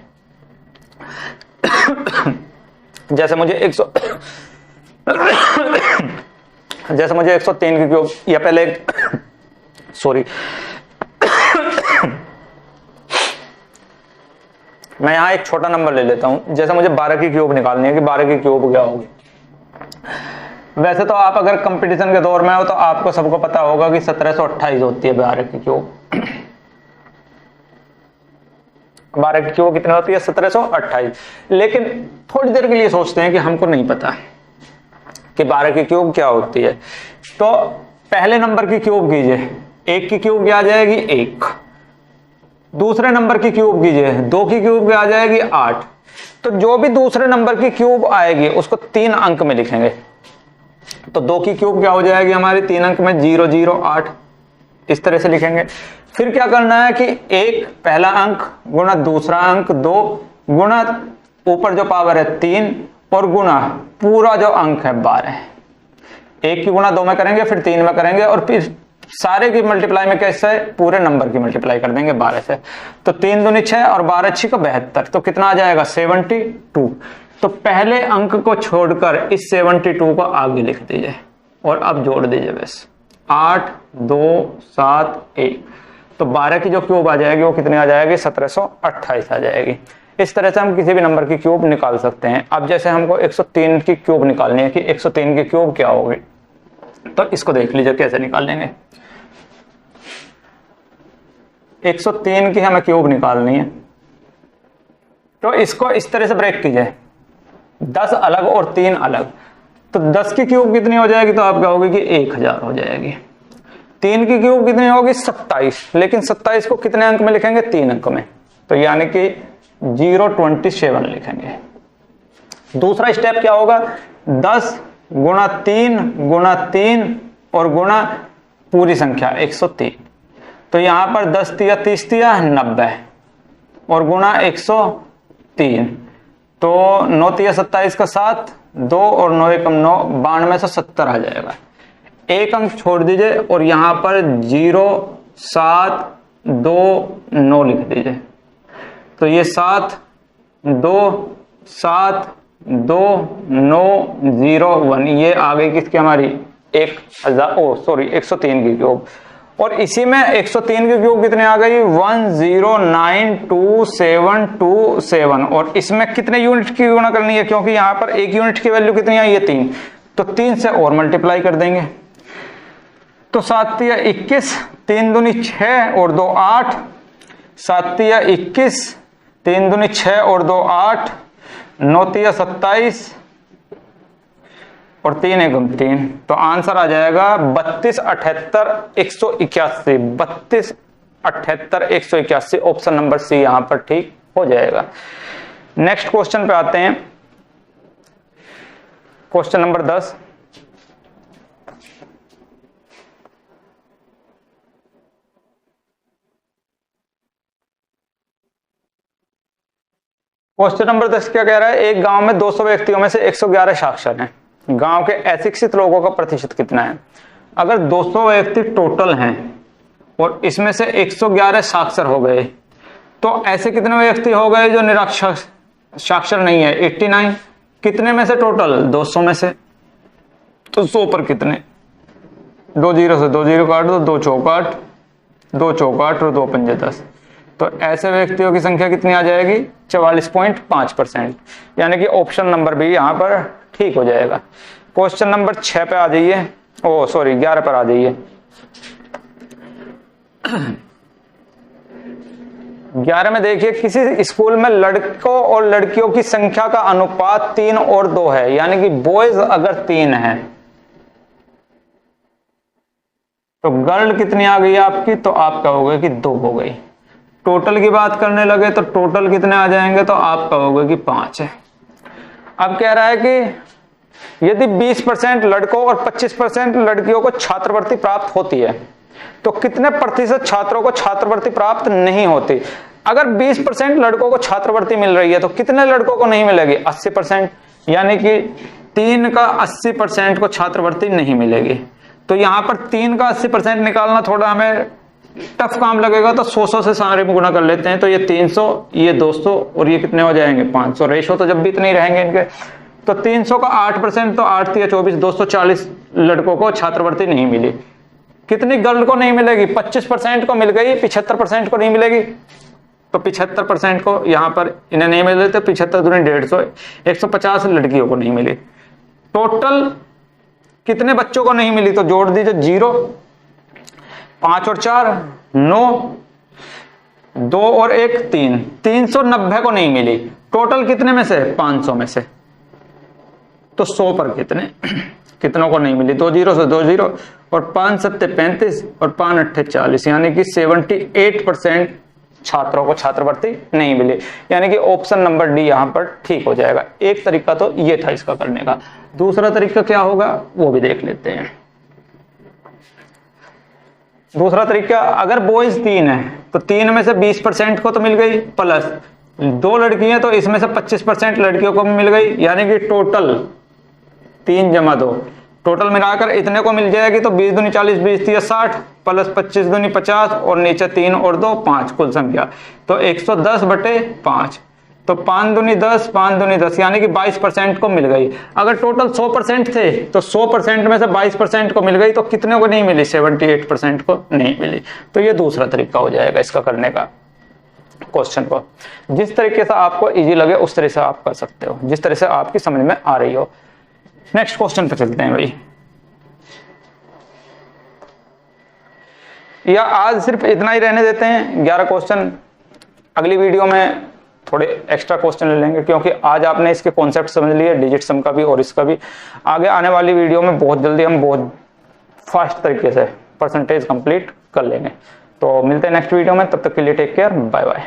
जैसे मुझे 103 की क्यूब, या पहले सॉरी मैं यहां एक छोटा नंबर ले लेता हूं। जैसे मुझे 12 की क्यूब निकालनी है कि 12 की क्यूब क्या होगी। वैसे तो आप अगर कंपटीशन के दौर में हो तो आपको सबको पता होगा कि 1728 होती है 12 की क्यूब। 12 की क्यूब कितनी होती है 1728। लेकिन थोड़ी देर के लिए सोचते हैं कि हमको नहीं पता कि 12 की क्यूब क्या होती है। तो पहले नंबर की क्यूब कीजिए, 1 की क्यूब क्या आ जाएगी 1। दूसरे नंबर की क्यूब कीजिए, 2 की क्यूब क्या आ जाएगी 8। तो जो भी दूसरे नंबर की क्यूब आएगी उसको 3 अंक में लिखेंगे। तो 2 की क्यूब क्या हो जाएगी हमारी 3 अंक में 008, इस तरह से लिखेंगे। फिर क्या करना है कि 1 पहला अंक गुना दूसरा अंक 2 गुना ऊपर जो पावर है 3 और गुना पूरा जो अंक है 12। 1 की गुना 2 में करेंगे, फिर 3 में करेंगे और फिर सारे की मल्टीप्लाई में कैसे पूरे नंबर की मल्टीप्लाई कर देंगे 12 से। तो 3 दूनी 6 और 12 6 का 72, तो कितना आ जाएगा 72। तो पहले अंक को छोड़कर इस 72 को आगे लिख दीजिए और अब जोड़ दीजिए बस 8 2 7 1। तो 12 की जो क्यूब आ जाएगी वो कितनी आ जाएगी 1728 आ जाएगी। इस तरह से हम किसी भी नंबर की क्यूब निकाल सकते हैं। अब जैसे हमको 103 की क्यूब निकालनी है कि 103 की क्यूब क्या होगी, तो इसको देख लीजिए कैसे निकालेंगे। 103 की हमें क्यूब निकालनी है, तो इसको इस तरह से ब्रेक कीजिए, 10 अलग और 3 अलग। तो 10 की क्यूब कितनी हो जाएगी, तो आप कहोगे कि 1000 हो जाएगी। 3 की क्यूब कितनी होगी 27, लेकिन 27 को कितने अंक में लिखेंगे 3 अंक में, तो यानी कि 027 लिखेंगे। दूसरा स्टेप क्या होगा 10 गुणा 3 गुणा 3 और गुणा पूरी संख्या 103। तो यहां पर 10 तिया 30 तिया 90 और गुणा 103। तो 9 तिया 27 का 7, 2 और 9 एकम 9, 9270 आ जाएगा। एक अंक छोड़ दीजिए और यहां पर 0 7 2 9 लिख दीजिए। तो ये 7 2 7 2 9 0 1 ये आ गई किसकी हमारी 103 की क्यूब। और इसी में 103 की क्यूब कितने आ गई 10922727। और इसमें कितने यूनिट की गुणा करनी है, क्योंकि यहां पर 1 यूनिट की वैल्यू कितनी आई है 3, तो 3 से और मल्टीप्लाई कर देंगे। तो 7 तिया 21, 3 दूनी 6 और 2 8, 7 तिया 21, 3 दूनी 6 और 2 8, 9 तिया 27 और 3 एकम 3। तो आंसर आ जाएगा 32 78 181। 32 78 181, ऑप्शन नंबर सी यहां पर ठीक हो जाएगा। नेक्स्ट क्वेश्चन पे आते हैं, क्वेश्चन नंबर 10। क्वेश्चन नंबर 10 क्या कह रहा है, एक गांव में 200 व्यक्तियों में से 111 साक्षर हैं। गांव के अशिक्षित लोगों का प्रतिशत कितना है। अगर 200 व्यक्ति टोटल हैं और इसमें से 111 साक्षर हो गए तो ऐसे कितने व्यक्ति हो गए जो साक्षर नहीं है? 89। कितने में से टोटल? 200 में से। तो 100 पर कितने? 2 जीरो से 2 जीरो काट दो, 2 चौका 8, 2 चौका 8 और 2 पंजे 10। तो ऐसे व्यक्तियों की संख्या कितनी आ जाएगी? 44.5%। यानी कि ऑप्शन नंबर बी यहाँ पर ठीक हो जाएगा। क्वेश्चन नंबर 6 पे आ जाइए, 11 पर आ जाइए। 11 में देखिए, किसी स्कूल में लड़कों और लड़कियों की संख्या का अनुपात 3 और 2 है, यानी कि बॉयज अगर 3 है तो गर्ल कितनी आ गई आपकी? तो आप कहोगे कि 2 हो गई। टोटल की बात करने लगे तो टोटल कितने आ जाएंगे? तो आप कहोगे कि 5 है। अब कह रहा है कि यदि 20% लड़कों और 25% लड़कियों को छात्रवृत्ति प्राप्त होती है तो कितने प्रतिशत छात्रों को छात्रवृत्ति प्राप्त नहीं होती? अगर 20% लड़कों को छात्रवृत्ति मिल रही है तो कितने लड़कों को नहीं मिलेगी? 80%। यानी कि 3 का 80% को छात्रवृत्ति नहीं मिलेगी। तो यहां पर 3 का 80% निकालना थोड़ा हमें टफ काम लगेगा, तो 100 से सारे में गुणा कर लेते हैं। तो ये 300, ये 200 और ये कितने हो जाएंगे? 500। रेशो तो जब भी इतने ही रहेंगे इनके। तो 300 का 8%, तो 8 या 24, 240 लड़कों को छात्रवृत्ति नहीं मिली। कितनी गर्ल को नहीं मिलेगी? 25% को मिल गई, 75% को नहीं मिलेगी। तो 75% को यहां पर इन्हें नहीं मिले, तो 75 दूनी 150, 150 लड़कियों को नहीं मिली। टोटल कितने बच्चों को नहीं मिली? तो जोड़ दीजिए 0, 5 और 4 9, 2 और 1 3, 390 को नहीं मिली। टोटल कितने में से? 500 में से। तो 100 पर कितनों को नहीं मिली? 2 जीरो से 2 जीरो और 5 सत्ते 35 और 5 अट्ठे 40, यानी कि 78% छात्रों को छात्रवृत्ति नहीं मिली। यानी कि ऑप्शन नंबर डी यहां पर ठीक हो जाएगा। एक तरीका तो ये था इसका करने का। दूसरा तरीका क्या होगा वो भी देख लेते हैं। दूसरा तरीका, अगर बॉयज 3 है तो 3 में से 20% को तो मिल गई, प्लस 2 लड़की हैं तो इसमें से 25% लड़कियों को भी मिल गई, यानी कि टोटल 3 जमा 2, टोटल मिलाकर इतने को मिल जाएगी। तो 20 दूनी 40, 20 30 60 प्लस 25 दूनी 50 और नीचे 3 और 2 5 कुल संख्या। तो 110/5। तो 5 दूनी 10, 5 दूनी 10, यानी कि 22% को मिल गई। अगर टोटल 100% थे तो 100% में से 22% को मिल गई, तो कितने को नहीं मिली? 78% को नहीं मिली। तो ये दूसरा तरीका हो जाएगा इसका करने का। क्वेश्चन को जिस तरीके से आपको इजी लगे उस तरह से आप कर सकते हो, जिस तरह से आपकी समझ में आ रही हो। नेक्स्ट क्वेश्चन पे चलते हैं भाई। या आज सिर्फ इतना ही रहने देते हैं 11 क्वेश्चन। अगली वीडियो में थोड़े एक्स्ट्रा क्वेश्चन ले लेंगे, क्योंकि आज आपने इसके कॉन्सेप्ट समझ लिए, डिजिट सम का भी और इसका भी। आगे आने वाली वीडियो में बहुत जल्दी हम बहुत फास्ट तरीके से परसेंटेज कंप्लीट कर लेंगे। तो मिलते हैं नेक्स्ट वीडियो में, तब तक के लिए टेक केयर, बाय बाय।